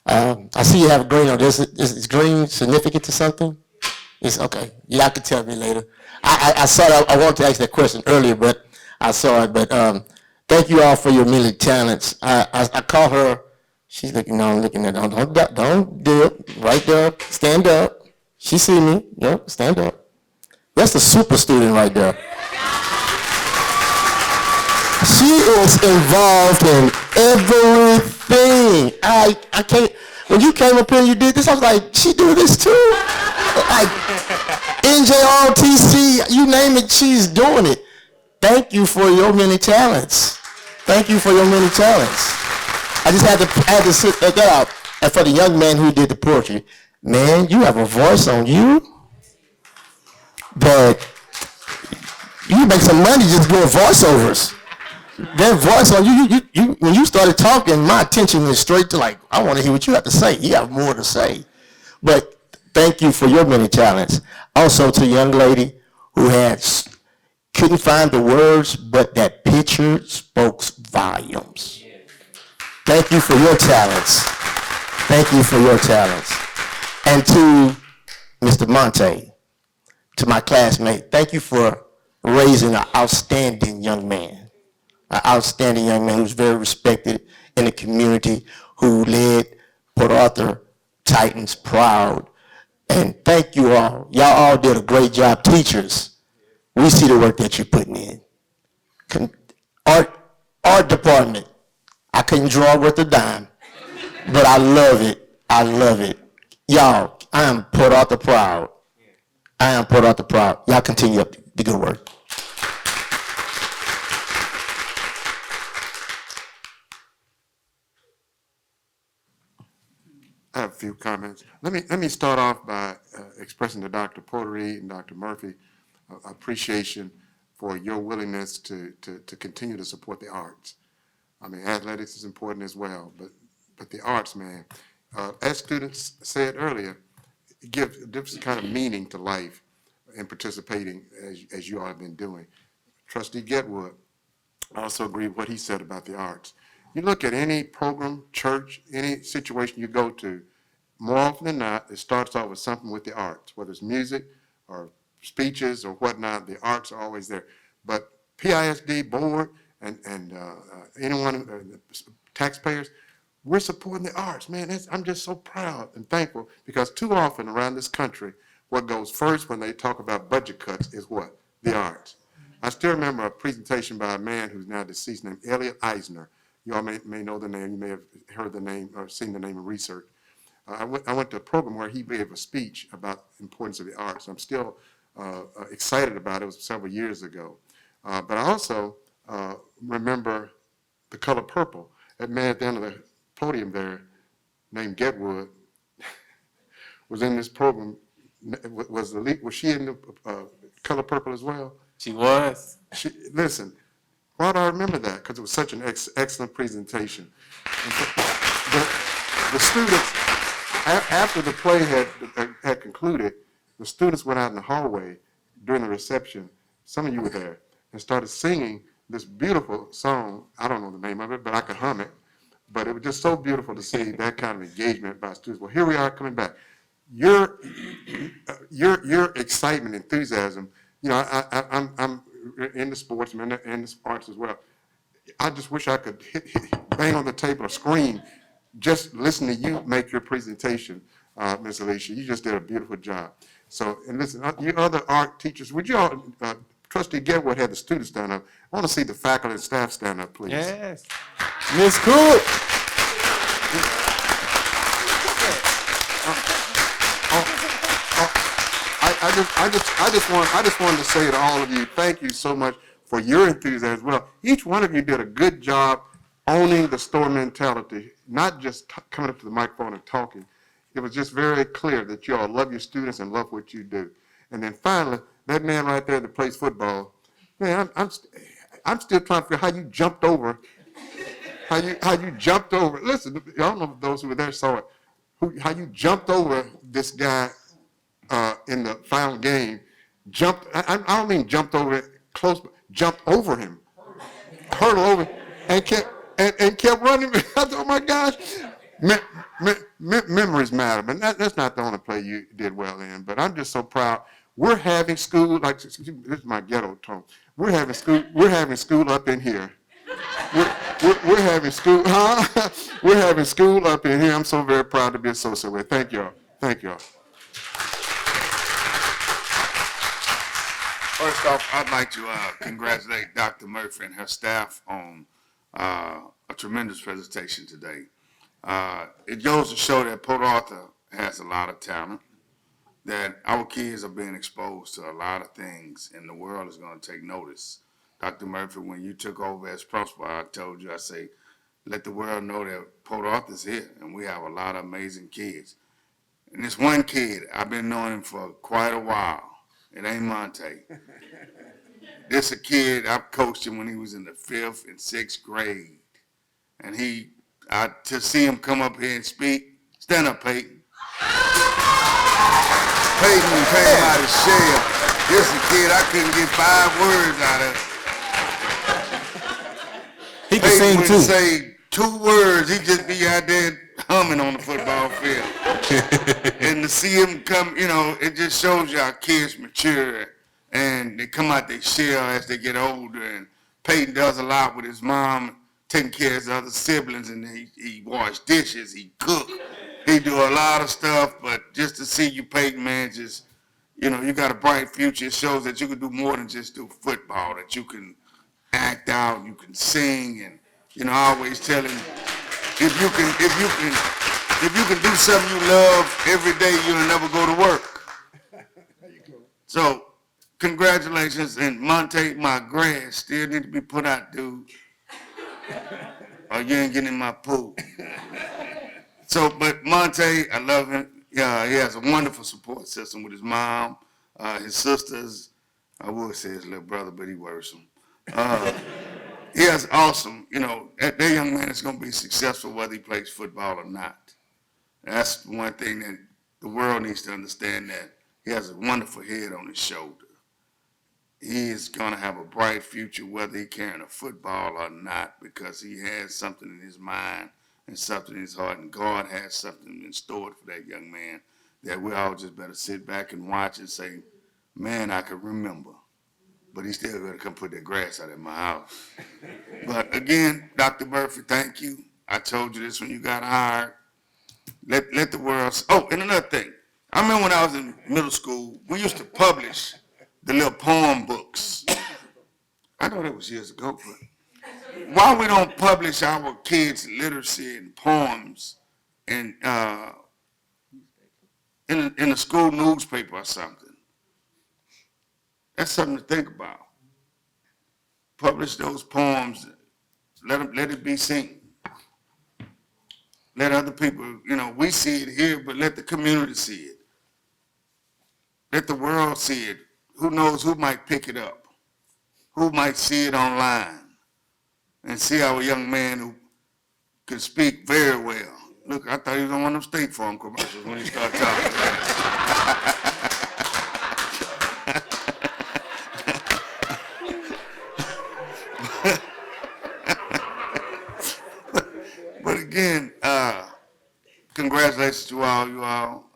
I see you have green on this. Is green significant to something? It's okay. Y'all can tell me later. I saw that. I wanted to ask that question earlier, but I saw it. But thank you all for your many talents. I call her. She's looking on, looking at. Don't do it. Right there. Stand up. She see me. Yep. Stand up. That's the super student right there. She is involved in everything. I can't. When you came up here and you did this, I was like, she do this too? Like NJRTC, you name it, she's doing it. Thank you for your many talents. Thank you for your many talents. I just had to sit that out. And for the young man who did the poetry, man, you have a voice on you, but you make some money just doing voiceovers. That voice on you, when you started talking, my attention went straight to like, I want to hear what you have to say. You have more to say. But thank you for your many talents. Also to the young lady who couldn't find the words, but that picture spoke volumes. Thank you for your talents. Thank you for your talents. And to Mr. Monte, to my classmate, thank you for raising an outstanding young man. An outstanding young man who's very respected in the community, who led Port Arthur Titans proud. And thank you all. Y'all all did a great job. Teachers, we see the work that you're putting in. Art department, I couldn't draw worth a dime, but I love it. I love it. Y'all, I am Port Arthur proud. I am Port Arthur proud. Y'all continue up the good work. I have a few comments. Let me start off by expressing to Dr. Portery and Dr. Murphy appreciation for your willingness to continue to support the arts. I mean, athletics is important as well, but the arts, man, as students said earlier, give a different kind of meaning to life in participating as you all have been doing. Trustee Getwood, I also agree with what he said about the arts. You look at any program, church, any situation you go to, more often than not, it starts off with something with the arts, whether it's music or speeches or whatnot, the arts are always there. But PISD board and anyone, taxpayers, we're supporting the arts, man. I'm just so proud and thankful because too often around this country, what goes first when they talk about budget cuts is what? The arts. I still remember a presentation by a man who's now deceased named Elliot Eisner. You all may know the name. You may have heard the name or seen the name in research. I went to a program where he gave a speech about the importance of the arts. I'm still excited about it. It was several years ago. But I also remember The Color Purple. That man at the end of the podium there named Getwood was in this program. Was she in the Color Purple as well? She was. Listen, why do I remember that? Because it was such an excellent presentation. The students, after the play had concluded, the students went out in the hallway during the reception. Some of you were there, and started singing this beautiful song. I don't know the name of it, but I could hum it. But it was just so beautiful to see that kind of engagement by students. Well, here we are coming back. Your excitement, enthusiasm. You know, I'm into sports, I'm into the arts as well. I just wish I could bang on the table or scream, just listen to you make your presentation, Ms. Alicia. You just did a beautiful job. So, and listen, you other art teachers, would you all, Trustee Getwood had the students stand up. I want to see the faculty and staff stand up, please. Yes. Ms. Cook. I just wanted to say to all of you, thank you so much for your enthusiasm as well. Each one of you did a good job owning the store mentality, not just coming up to the microphone and talking. It was just very clear that you all love your students and love what you do. And then finally, that man right there that plays football, man, I'm still trying to figure out how you jumped over. How you jumped over. Listen, I don't know if those who were there saw it. How you jumped over this guy in the final game. I don't mean jumped over it close, but jumped over him, hurdled over, and kept running. I thought, oh my gosh, memories matter, but that's not the only play you did well in. But I'm just so proud. We're having school, like this is my ghetto tone. We're having school up in here. We're having school, huh? We're having school up in here. I'm so very proud to be associated with. Thank y'all. Thank y'all. First off, I'd like to congratulate Dr. Murphy and her staff on a tremendous presentation today. It goes to show that Port Arthur has a lot of talent, that our kids are being exposed to a lot of things, and the world is going to take notice. Dr. Murphy, when you took over as principal, I told you, I say, let the world know that Port Arthur's here, and we have a lot of amazing kids. And this one kid, I've been knowing him for quite a while. It ain't Monte. This a kid, I coached him when he was in the 5th and 6th grade. And to see him come up here and speak, stand up, Peyton. Peyton came out of shell. This a kid, I couldn't get 5 words out of. He can sing too. Peyton would say 2 words, he'd just be out there humming on the football field. And to see him come, you know, it just shows you our kids mature and they come out their shell as they get older. And Peyton does a lot with his mom, taking care of his other siblings, and he wash dishes, he cook, he do a lot of stuff. But just to see you, Peyton, man, just, you know, you got a bright future. It shows that you can do more than just do football, that you can act out, you can sing, and, you know, I always tell him, if you can do something you love every day, you'll never go to work. So, congratulations, and Monte, my grass still need to be put out, dude. Or you ain't getting in my pool. So, but Monte, I love him. Yeah, he has a wonderful support system with his mom, his sisters. I would say his little brother, but he works him. He has awesome, you know, that young man is going to be successful whether he plays football or not. That's one thing that the world needs to understand, that he has a wonderful head on his shoulder. He is going to have a bright future whether he's carrying a football or not, because he has something in his mind and something in his heart, and God has something in store for that young man that we all just better sit back and watch and say, man, I can remember. But he's still going to come put that grass out in my house. But again, Dr. Murphy, thank you. I told you this when you got hired. Let the world, oh, and another thing. I remember when I was in middle school, we used to publish the little poem books. I know that was years ago, but why we don't publish our kids' literacy and poems in in the school newspaper or something? That's something to think about. Publish those poems. Let it be seen. Let other people, we see it here, but let the community see it. Let the world see it. Who knows who might pick it up? Who might see it online and see our young man who can speak very well. Look, I thought he was on one of them State Farm commercials when he started talking. But again, congratulations to all you all.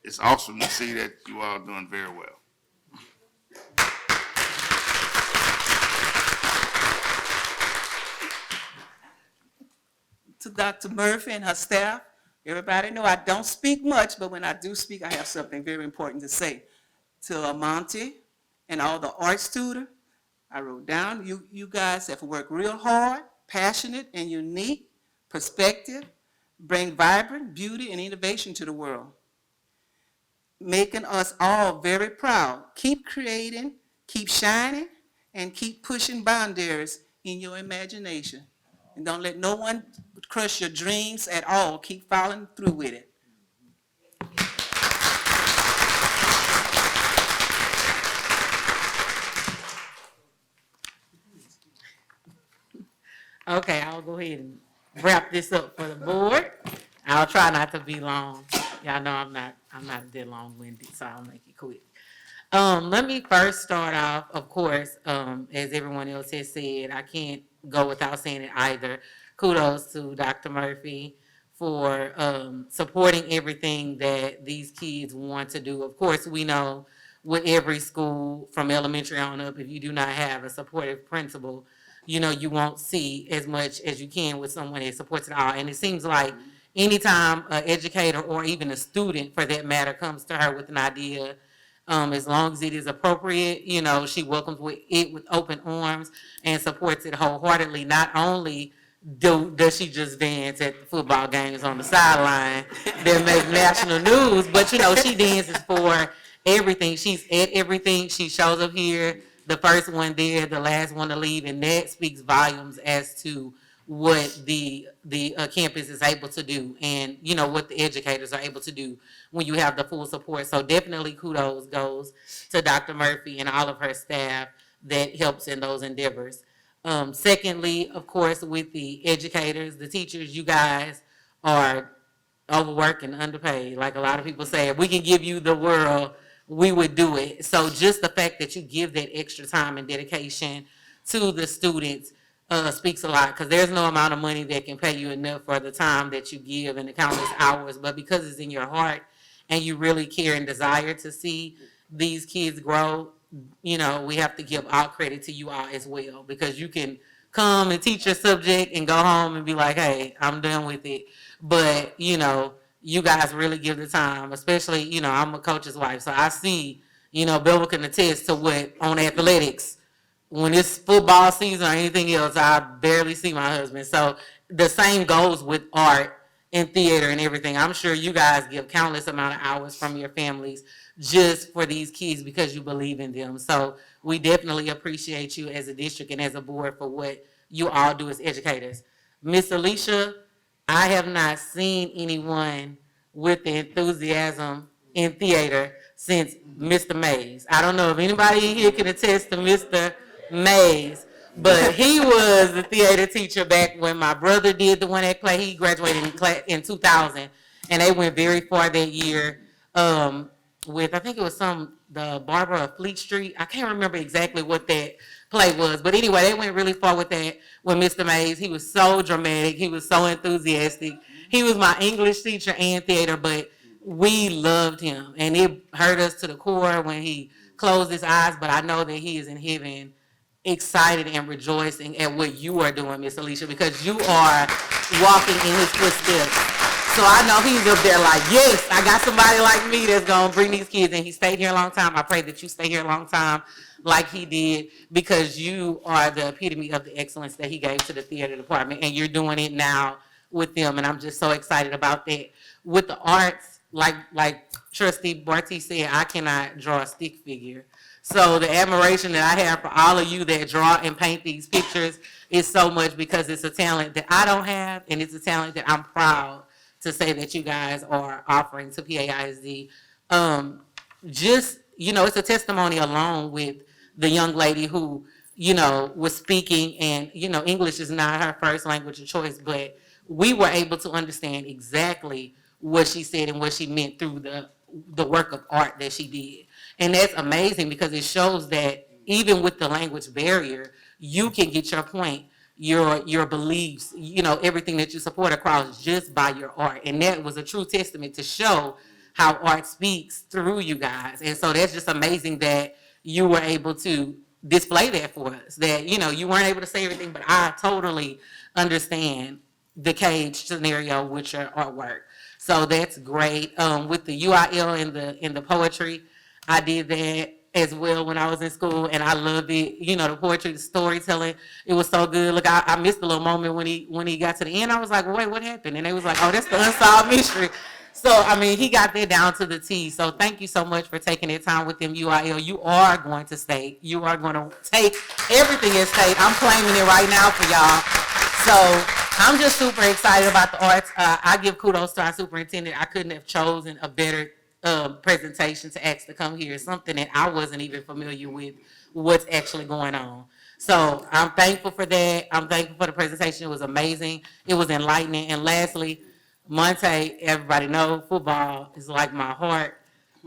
It's awesome to see that you all are doing very well. To Dr. Murphy and her staff, everybody know I don't speak much, but when I do speak, I have something very important to say. To Monty and all the art students, I wrote down, you guys have worked real hard, passionate and unique, perspective, bring vibrant beauty and innovation to the world, making us all very proud. Keep creating, keep shining, and keep pushing boundaries in your imagination. And don't let no one crush your dreams at all. Keep following through with it. Okay, I'll go ahead and wrap this up for the board. I'll try not to be long. Y'all know I'm not that long-winded, so I'll make it quick. Let me first start off, of course, as everyone else has said, I can't go without saying it either. Kudos to Dr. Murphy for supporting everything that these kids want to do. Of course, we know with every school from elementary on up, if you do not have a supportive principal, you won't see as much as you can with someone that supports it all. And it seems like anytime an educator or even a student, for that matter, comes to her with an idea, as long as it is appropriate, she welcomes it with open arms and supports it wholeheartedly. Not only does she just dance at the football games on the sideline that make national news, but she dances for everything. She's at everything. She shows up here, the first one there, the last one to leave, and that speaks volumes as to what the campus is able to do, and what the educators are able to do when you have the full support. So definitely kudos goes to Dr. Murphy and all of her staff that helps in those endeavors. Secondly, of course, with the educators, the teachers, you guys are overworked and underpaid. Like a lot of people say, if we can give you the world, we would do it. So just the fact that you give that extra time and dedication to the students speaks a lot, because there's no amount of money that can pay you enough for the time that you give and the countless hours. But because it's in your heart and you really care and desire to see these kids grow, we have to give all credit to you all as well, because you can come and teach your subject and go home and be like, hey, I'm done with it. But, you guys really give the time, especially, I'm a coach's wife, so I see, Bill can attest to what on athletics, when it's football season or anything else, I barely see my husband. So the same goes with art and theater and everything. I'm sure you guys give countless amount of hours from your families just for these kids because you believe in them. So we definitely appreciate you as a district and as a board for what you all do as educators. Miss Alicia, I have not seen anyone with the enthusiasm in theater since Mr. Mays. I don't know if anybody in here can attest to Mr. Mays, but he was the theater teacher back when my brother did the one act play. He graduated in 2000, and they went very far that year with, I think it was the Barbara of Fleet Street. I can't remember exactly what that play was, but anyway, they went really far with that with Mr. Mays. He was so dramatic. He was so enthusiastic. He was my English teacher and theater, but we loved him, and it hurt us to the core when he closed his eyes, but I know that he is in heaven excited and rejoicing at what you are doing, Miss Alicia, because you are walking in his footsteps. So I know he's up there like, yes, I got somebody like me that's gonna bring these kids, and he stayed here a long time. I pray that you stay here a long time like he did, because you are the epitome of the excellence that he gave to the theater department, and you're doing it now with them, and I'm just so excited about that. With the arts, like Trustee Barty said, I cannot draw a stick figure. So the admiration that I have for all of you that draw and paint these pictures is so much, because it's a talent that I don't have, and it's a talent that I'm proud to say that you guys are offering to PAISD. Just, it's a testimony alone with the young lady who, was speaking, and, English is not her first language of choice, but we were able to understand exactly what she said and what she meant through the work of art that she did. And that's amazing, because it shows that even with the language barrier, you can get your point, your beliefs, everything that you support across just by your art. And that was a true testament to show how art speaks through you guys. And so that's just amazing that you were able to display that for us. That, you weren't able to say everything, but I totally understand the cage scenario with your artwork. So that's great. With the UIL and the poetry, I did that as well when I was in school, and I loved it. The poetry, the storytelling, it was so good. Look, I missed the little moment when he got to the end. I was like, well, wait, what happened? And they was like, oh, that's the unsolved mystery. So, I mean, he got that down to the T. So thank you so much for taking that time with them, UIL. You are going to state. You are going to take everything at state. I'm claiming it right now for y'all. So I'm just super excited about the arts. I give kudos to our superintendent. I couldn't have chosen a better presentation to ask to come here. It's something that I wasn't even familiar with what's actually going on. So I'm thankful for that. I'm thankful for the presentation. It was amazing. It was enlightening. And lastly, Monte, everybody know football is like my heart.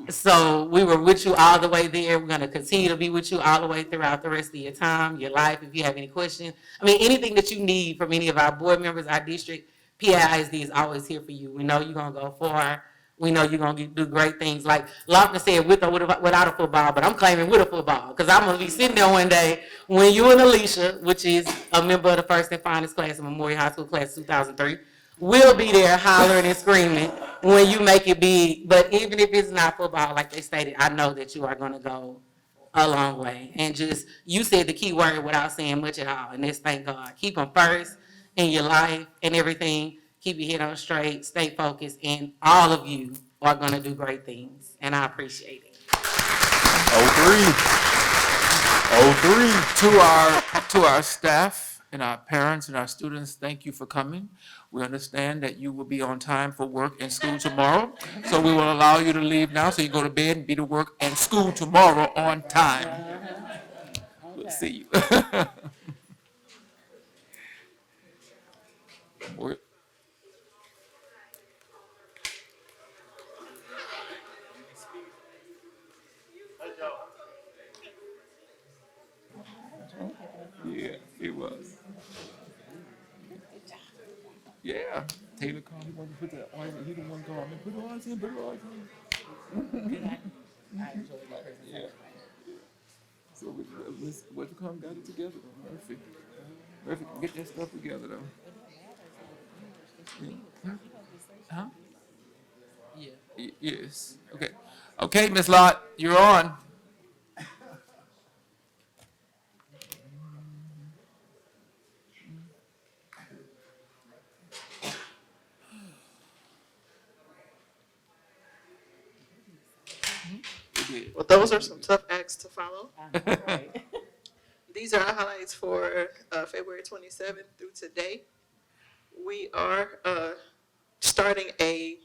So we were with you all the way there. We're going to continue to be with you all the way throughout the rest of your time, your life. If you have any questions, anything that you need from any of our board members, our district, PISD is always here for you. We know you're going to go far. We know you're going to do great things. Like Lofton said, with or without a football, but I'm claiming with a football, because I'm going to be sitting there one day when you and Alicia, which is a member of the first and finest class of Memorial High School class 2003, will be there hollering and screaming when you make it big. But even if it's not football, like they stated, I know that you are going to go a long way. And just, you said the key word without saying much at all, and that's thank God. Keep them first in your life and everything. Keep your head on straight, stay focused, and all of you are going to do great things, and I appreciate it. 03. To our staff and our parents and our students, thank you for coming. We understand that you will be on time for work and school tomorrow, so we will allow you to leave now so you go to bed and be to work and school tomorrow on time. We'll see you. Yeah, it was. Yeah. Taylor called, he wanted to put that ointment, he didn't want to go, put the oils in, put the oils in. Yeah. So what you call got it together though, Murphy. Murphy can get that stuff together though. Yeah. Huh? Yeah. Yes. Okay. Okay, Miss Lott, you're on. Well, those are some tough acts to follow. These are our highlights for February 27th through today. We are starting a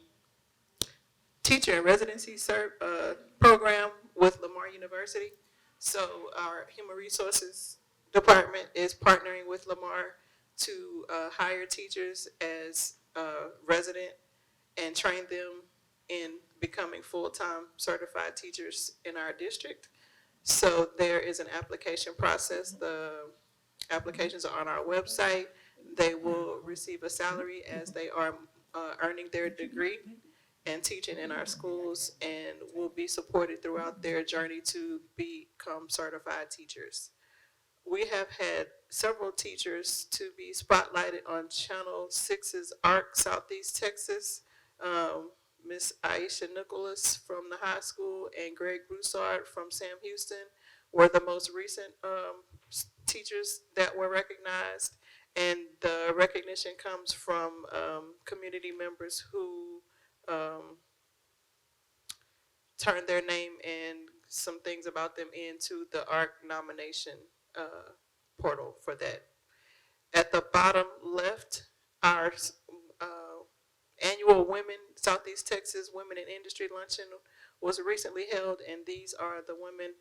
teacher in residency program with Lamar University. So our human resources department is partnering with Lamar to hire teachers as resident and train them in becoming full-time certified teachers in our district. So there is an application process. The applications are on our website. They will receive a salary as they are earning their degree and teaching in our schools, and will be supported throughout their journey to become certified teachers. we have had several teachers to be spotlighted on Channel 6's ARC Southeast Texas. Miss Aisha Nicholas from the high school and Greg Broussard from Sam Houston were the most recent teachers that were recognized. And the recognition comes from community members who turned their name and some things about them into the ARC nomination portal for that. At the bottom left, our annual Southeast Texas Women in Industry Luncheon was recently held, and these are the women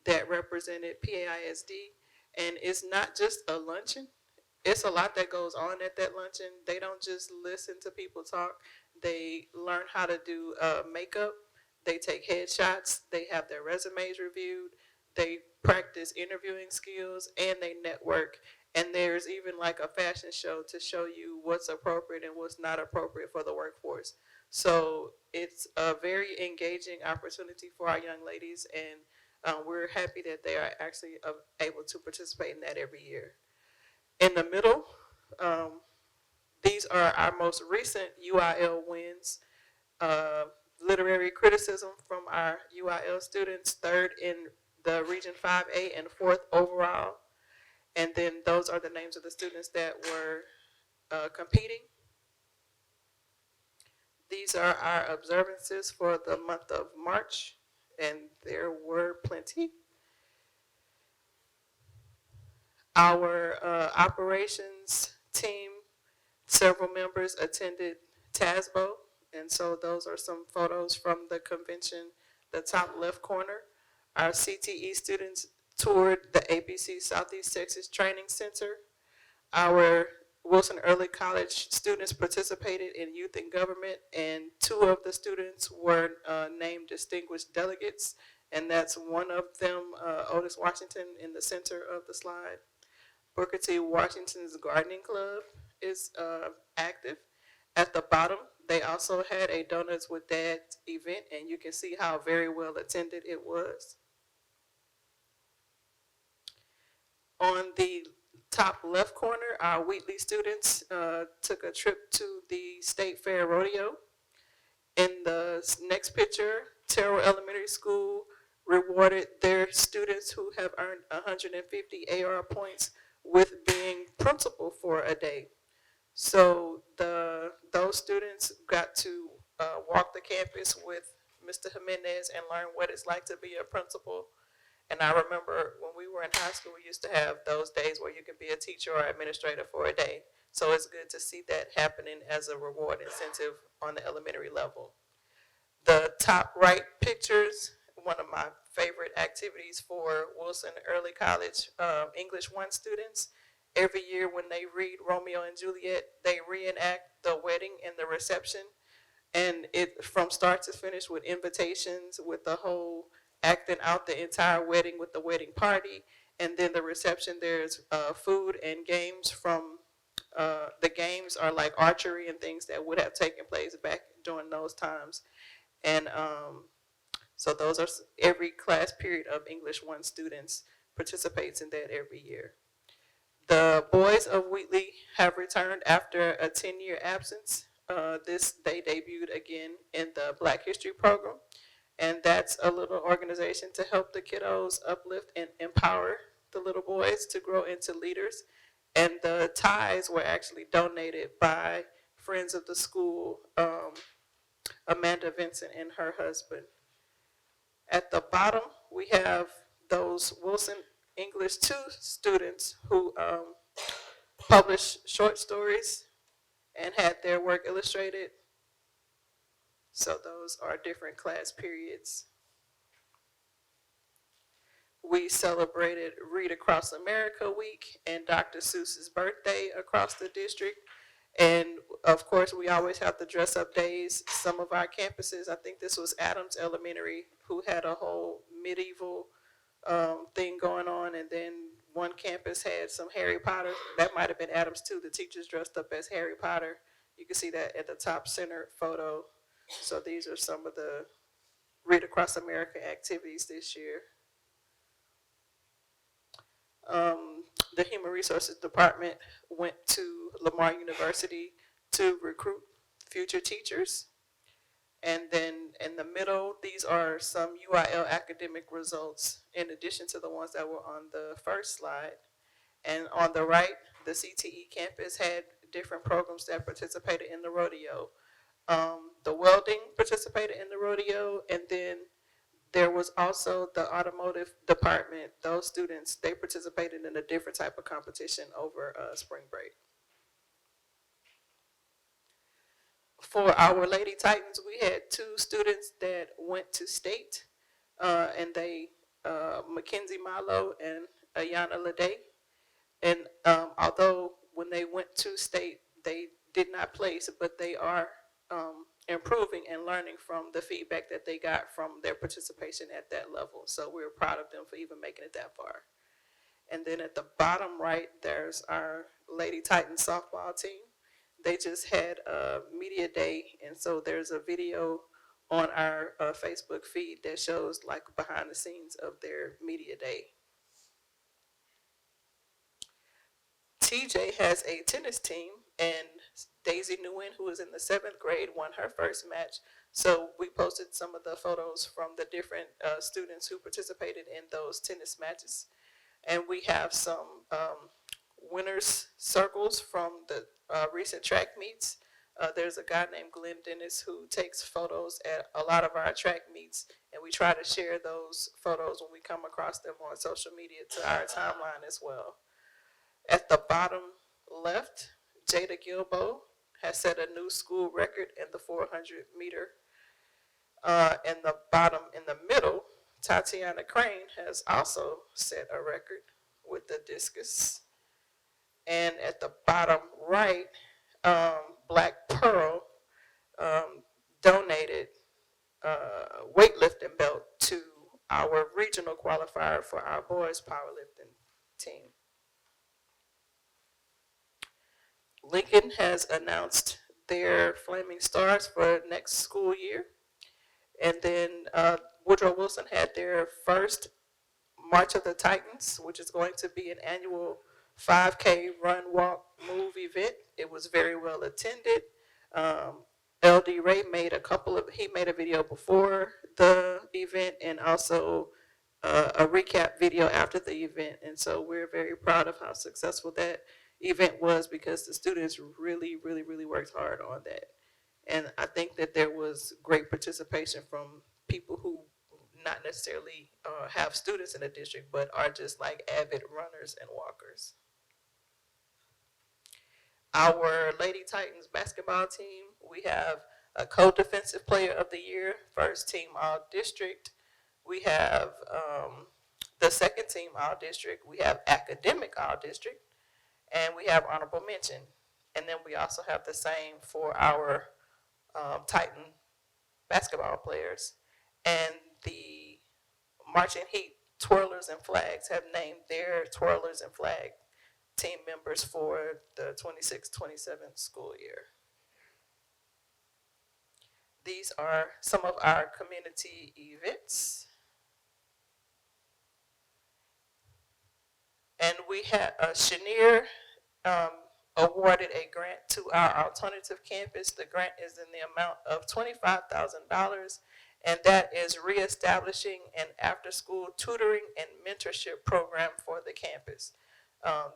that represented PAISD. And it's not just a luncheon. It's a lot that goes on at that luncheon. They don't just listen to people talk. They learn how to do makeup. They take headshots. They have their resumes reviewed. They practice interviewing skills, and they network. And there's even like a fashion show to show you what's appropriate and what's not appropriate for the workforce. So it's a very engaging opportunity for our young ladies, and we're happy that they are actually able to participate in that every year. In the middle, these are our most recent UIL wins. Literary criticism from our UIL students, third in the Region 5A and fourth overall. And then those are the names of the students that were competing. These are our observances for the month of March, and there were plenty. Our operations team, several members attended TASBO, and so those are some photos from the convention, the top left corner. Our CTE students toured the ABC Southeast Texas Training Center. Our Wilson Early College students participated in youth and government, and two of the students were named distinguished delegates, and that's one of them, Otis Washington, in the center of the slide. Booker T. Washington's Gardening Club is active. At the bottom, they also had a Donuts with Dad event, and you can see how very well attended it was. On the top left corner, our Wheatley students took a trip to the State Fair Rodeo. In the next picture, Terrell Elementary School rewarded their students who have earned 150 AR points with being principal for a day. So those students got to walk the campus with Mr. Jimenez and learn what it's like to be a principal. And I remember when we were in high school, we used to have those days where you could be a teacher or administrator for a day. So it's good to see that happening as a reward incentive on the elementary level. The top right pictures, one of my favorite activities for Wilson Early College English 1 students. Every year when they read Romeo and Juliet, they reenact the wedding and the reception. And it from start to finish with invitations, with the whole acting out the entire wedding with the wedding party. And then the reception, there's food and games from, the games are like archery and things that would have taken place back during those times. And so those are every class period of English 1 students participates in that every year. The boys of Wheatley have returned after a 10-year absence. They debuted again in the Black History Program, and that's a little organization to help the kiddos uplift and empower the little boys to grow into leaders. And the ties were actually donated by friends of the school, Amanda Vincent and her husband. At the bottom, we have those Wilson English 2 students who published short stories and had their work illustrated. So those are different class periods. We celebrated Read Across America Week and Dr. Seuss's birthday across the district. And of course, we always have the dress up days. Some of our campuses, I think this was Adams Elementary, who had a whole medieval thing going on. And then one campus had some Harry Potter. That might have been Adams too. The teachers dressed up as Harry Potter. You can see that at the top center photo. So these are some of the Read Across America activities this year. The Human Resources Department went to Lamar University to recruit future teachers. And then in the middle, these are some UIL academic results in addition to the ones that were on the first slide. And on the right, the CTE campus had different programs that participated in the rodeo. The welding participated in the rodeo, and then there was also the automotive department. Those students, they participated in a different type of competition over spring break. For our Lady Titans, we had 2 students that went to state, and they, Mackenzie Milo and Ayana Lede. And although when they went to state, they did not place, but they are improving and learning from the feedback that they got from their participation at that level. So we're proud of them for even making it that far. And then at the bottom right, there's our Lady Titans softball team. They just had a media day, and so there's a video on our Facebook feed that shows like behind the scenes of their media day. TJ has a tennis team, and Daisy Nguyen, who is in the 7th grade, won her first match. So we posted some of the photos from the different students who participated in those tennis matches. And we have some winners circles from the recent track meets. There's a guy named Glenn Dennis who takes photos at a lot of our track meets, and we try to share those photos when we come across them on social media to our timeline as well. At the bottom left, Jada Gilbo has set a new school record in the 400 meter. In the bottom, in the middle, Tatiana Crane has also set a record with the discus. And at the bottom right, Black Pearl donated a weightlifting belt to our regional qualifier for our boys powerlifting team. Lincoln has announced their Flaming Stars for next school year. And then Woodrow Wilson had their first March of the Titans, which is going to be an annual 5K run, walk, move event. It was very well attended. LD Ray made he made a video before the event and also a recap video after the event. And so we're very proud of how successful that event was because the students really, really, really worked hard on that. And I think that there was great participation from people who not necessarily have students in the district, but are just like avid runners and walkers. Our Lady Titans basketball team, we have a co-defensive player of the year, first team all district. We have the second team all district. We have academic all district, and we have honorable mention. And then we also have the same for our Titan basketball players. And the Marching Heat Twirlers and Flags have named their Twirlers and Flag team members for the 26-27 school year. These are some of our community events. And we had Chenier awarded a grant to our alternative campus. The grant is in the amount of $25,000, and that is reestablishing an after-school tutoring and mentorship program for the campus.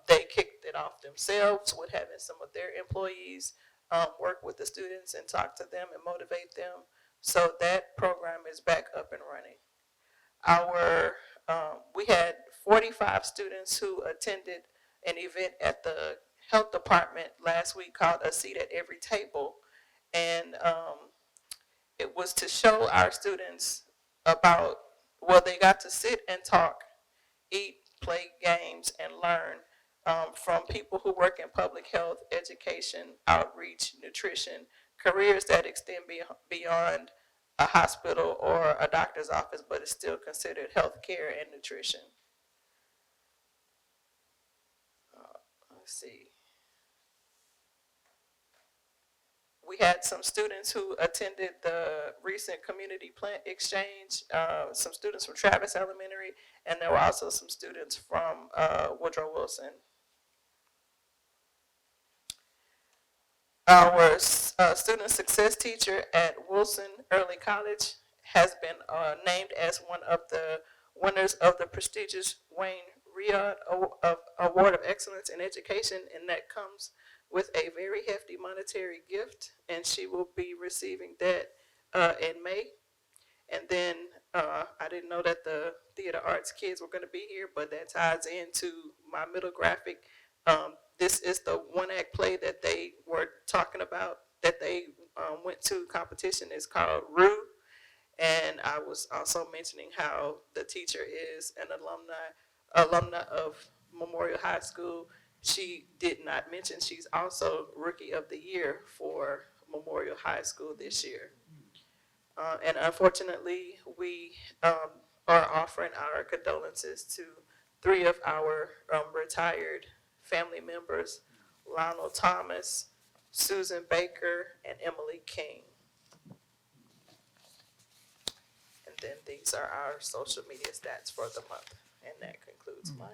They kicked it off themselves with having some of their employees work with the students and talk to them and motivate them. So that program is back up and running. We had 45 students who attended an event at the health department last week called A Seat at Every Table. And it was to show our students about, well, they got to sit and talk, eat, play games, and learn from people who work in public health, education, outreach, nutrition, careers that extend beyond a hospital or a doctor's office, but is still considered healthcare and nutrition. Let's see. We had some students who attended the recent community plant exchange, some students from Travis Elementary, and there were also some students from Woodrow Wilson. Our student success teacher at Wilson Early College has been named as one of the winners of the prestigious Wayne Riyad Award of Excellence in Education, and that comes with a very hefty monetary gift, and she will be receiving that in May. And then I didn't know that the theater arts kids were going to be here, but that ties into my middle graphic. This is the one act play that they were talking about that they went to competition. It's called Rue. And I was also mentioning how the teacher is an alumna of Memorial High School. She did not mention she's also Rookie of the Year for Memorial High School this year. And unfortunately, we are offering our condolences to 3 of our retired family members, Lionel Thomas, Susan Baker, and Emily King. And then these are our social media stats for the month. And that concludes my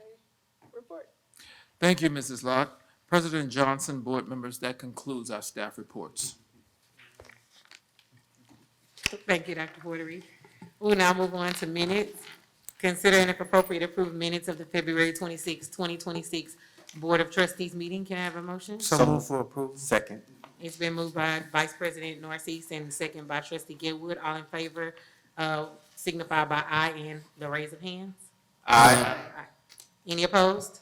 report. Thank you, Mrs. Locke. President Johnson, board members, that concludes our staff reports. Thank you, Dr. Portery. We'll now move on to minutes. Consider and if appropriate approve minutes of the February 26, 2026 Board of Trustees meeting. Can I have a motion? So move for approval. Second. It's been moved by Vice President Narcisse and second by Trustee Getwood. All in favor, signify by aye and the raise of hands. Aye. Any opposed?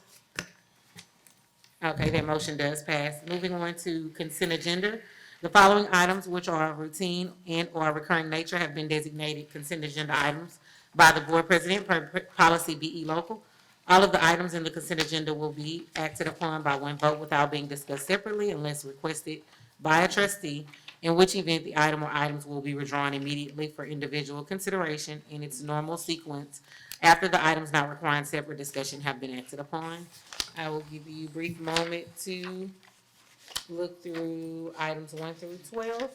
Okay, that motion does pass. Moving on to consent agenda. The following items, which are routine and or recurring nature, have been designated consent agenda items by the board president per policy BE local. All of the items in the consent agenda will be acted upon by one vote without being discussed separately unless requested by a trustee, in which event the item or items will be withdrawn immediately for individual consideration in its normal sequence after the items not requiring separate discussion have been acted upon. I will give you a brief moment to look through items 1 through 12.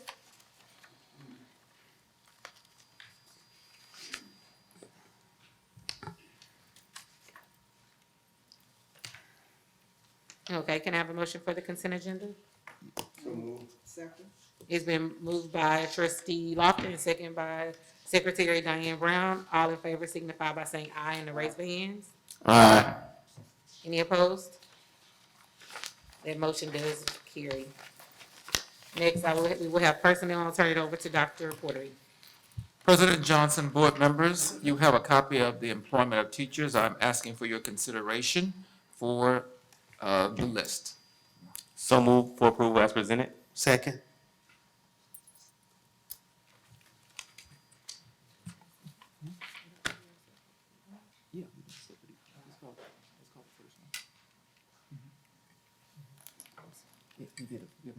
Okay, can I have a motion for the consent agenda? Second. It's been moved by Trustee Lofton and second by Secretary Diane Brown. All in favor signify by saying aye and the raise of hands. Aye. Any opposed? That motion does carry. Next, we will have personnel. I'll turn it over to Dr. Portery. President Johnson, board members, you have a copy of the employment of teachers. I'm asking for your consideration for the list. So move for approval as presented. Second.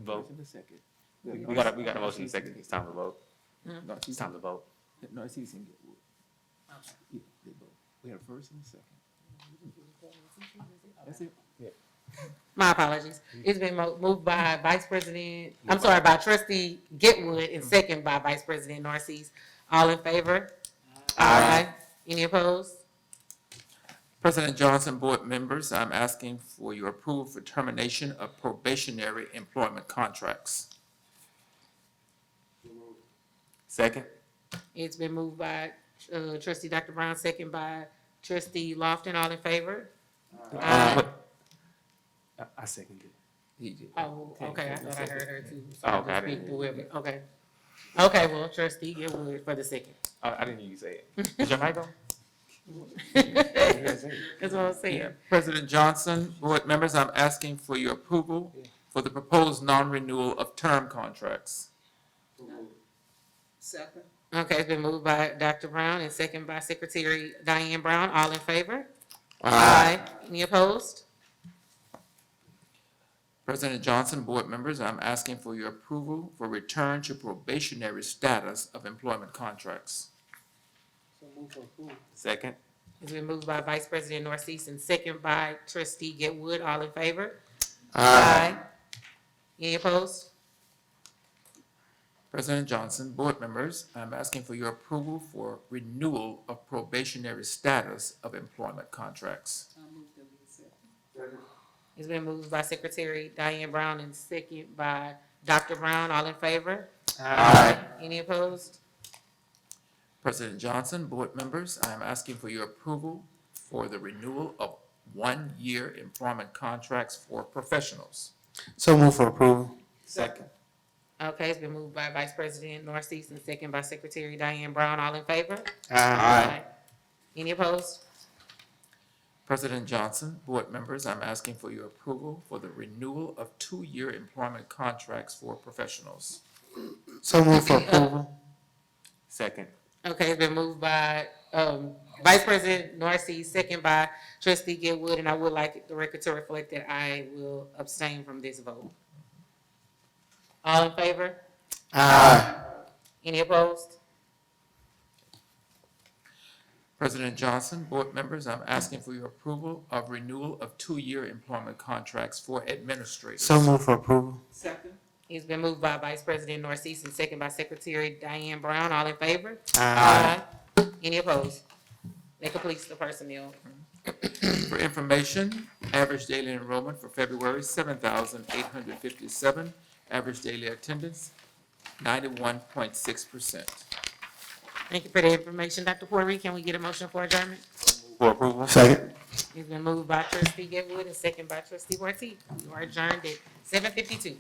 Vote. We got a motion in second. It's time to vote. No, It's time to vote. No, it's easy. We had a first and a second. That's it. My apologies. It's been moved by by Trustee Getwood and second by Vice President Narcisse. All in favor? Aye. Any opposed? President Johnson, board members, I'm asking for your approval for termination of probationary employment contracts. Second. It's been moved by Trustee Dr. Brown, second by Trustee Lofton. All in favor? Aye. I second it. He did. Oh, okay, I thought I heard her too. So Oh, I'll okay, I just didn't speak hear to whoever. Okay. Okay, well, Trustee Getwood for the second. I didn't hear you say it. Is your mic on? That's what I'm saying. President Johnson, board members, I'm asking for your approval for the proposed non-renewal of term contracts. Second. Okay, it's been moved by Dr. Brown and second by Secretary Diane Brown. All in favor? Aye. Any opposed? President Johnson, board members, I'm asking for your approval for return to probationary status of employment contracts. So move for approval. Second. It's been moved by Vice President Narcisse and second by Trustee Getwood. All in favor? Aye. Any opposed? President Johnson, board members, I'm asking for your approval for renewal of probationary status of employment contracts. It's been moved by Secretary Diane Brown and second by Dr. Brown. All in favor? Aye. Any opposed? President Johnson, board members, I am asking for your approval for the renewal of one-year employment contracts for professionals. So move for approval. Second. Okay, it's been moved by Vice President Narcisse and second by Secretary Diane Brown. All in favor? Aye. Any opposed? President Johnson, board members, I'm asking for your approval for the renewal of two-year employment contracts for professionals. So move for approval. Second. Okay, it's been moved by Vice President Narcisse, second by Trustee Getwood, and I would like the record to reflect that I will abstain from this vote. All in favor? Aye. Any opposed? President Johnson, board members, I'm asking for your approval of renewal of two-year employment contracts for administrators. So move for approval. Second. It's been moved by Vice President Narcisse and second by Secretary Diane Brown. All in favor? Aye. Any opposed? That completes the personnel. For information, average daily enrollment for February, 7,857. Average daily attendance, 91.6%. Thank you for the information. Dr. Porter, can we get a motion for adjournment? For approval. Second. It's been moved by Trustee Getwood and second by Trustee Ortiz. We are adjourned at 7:52.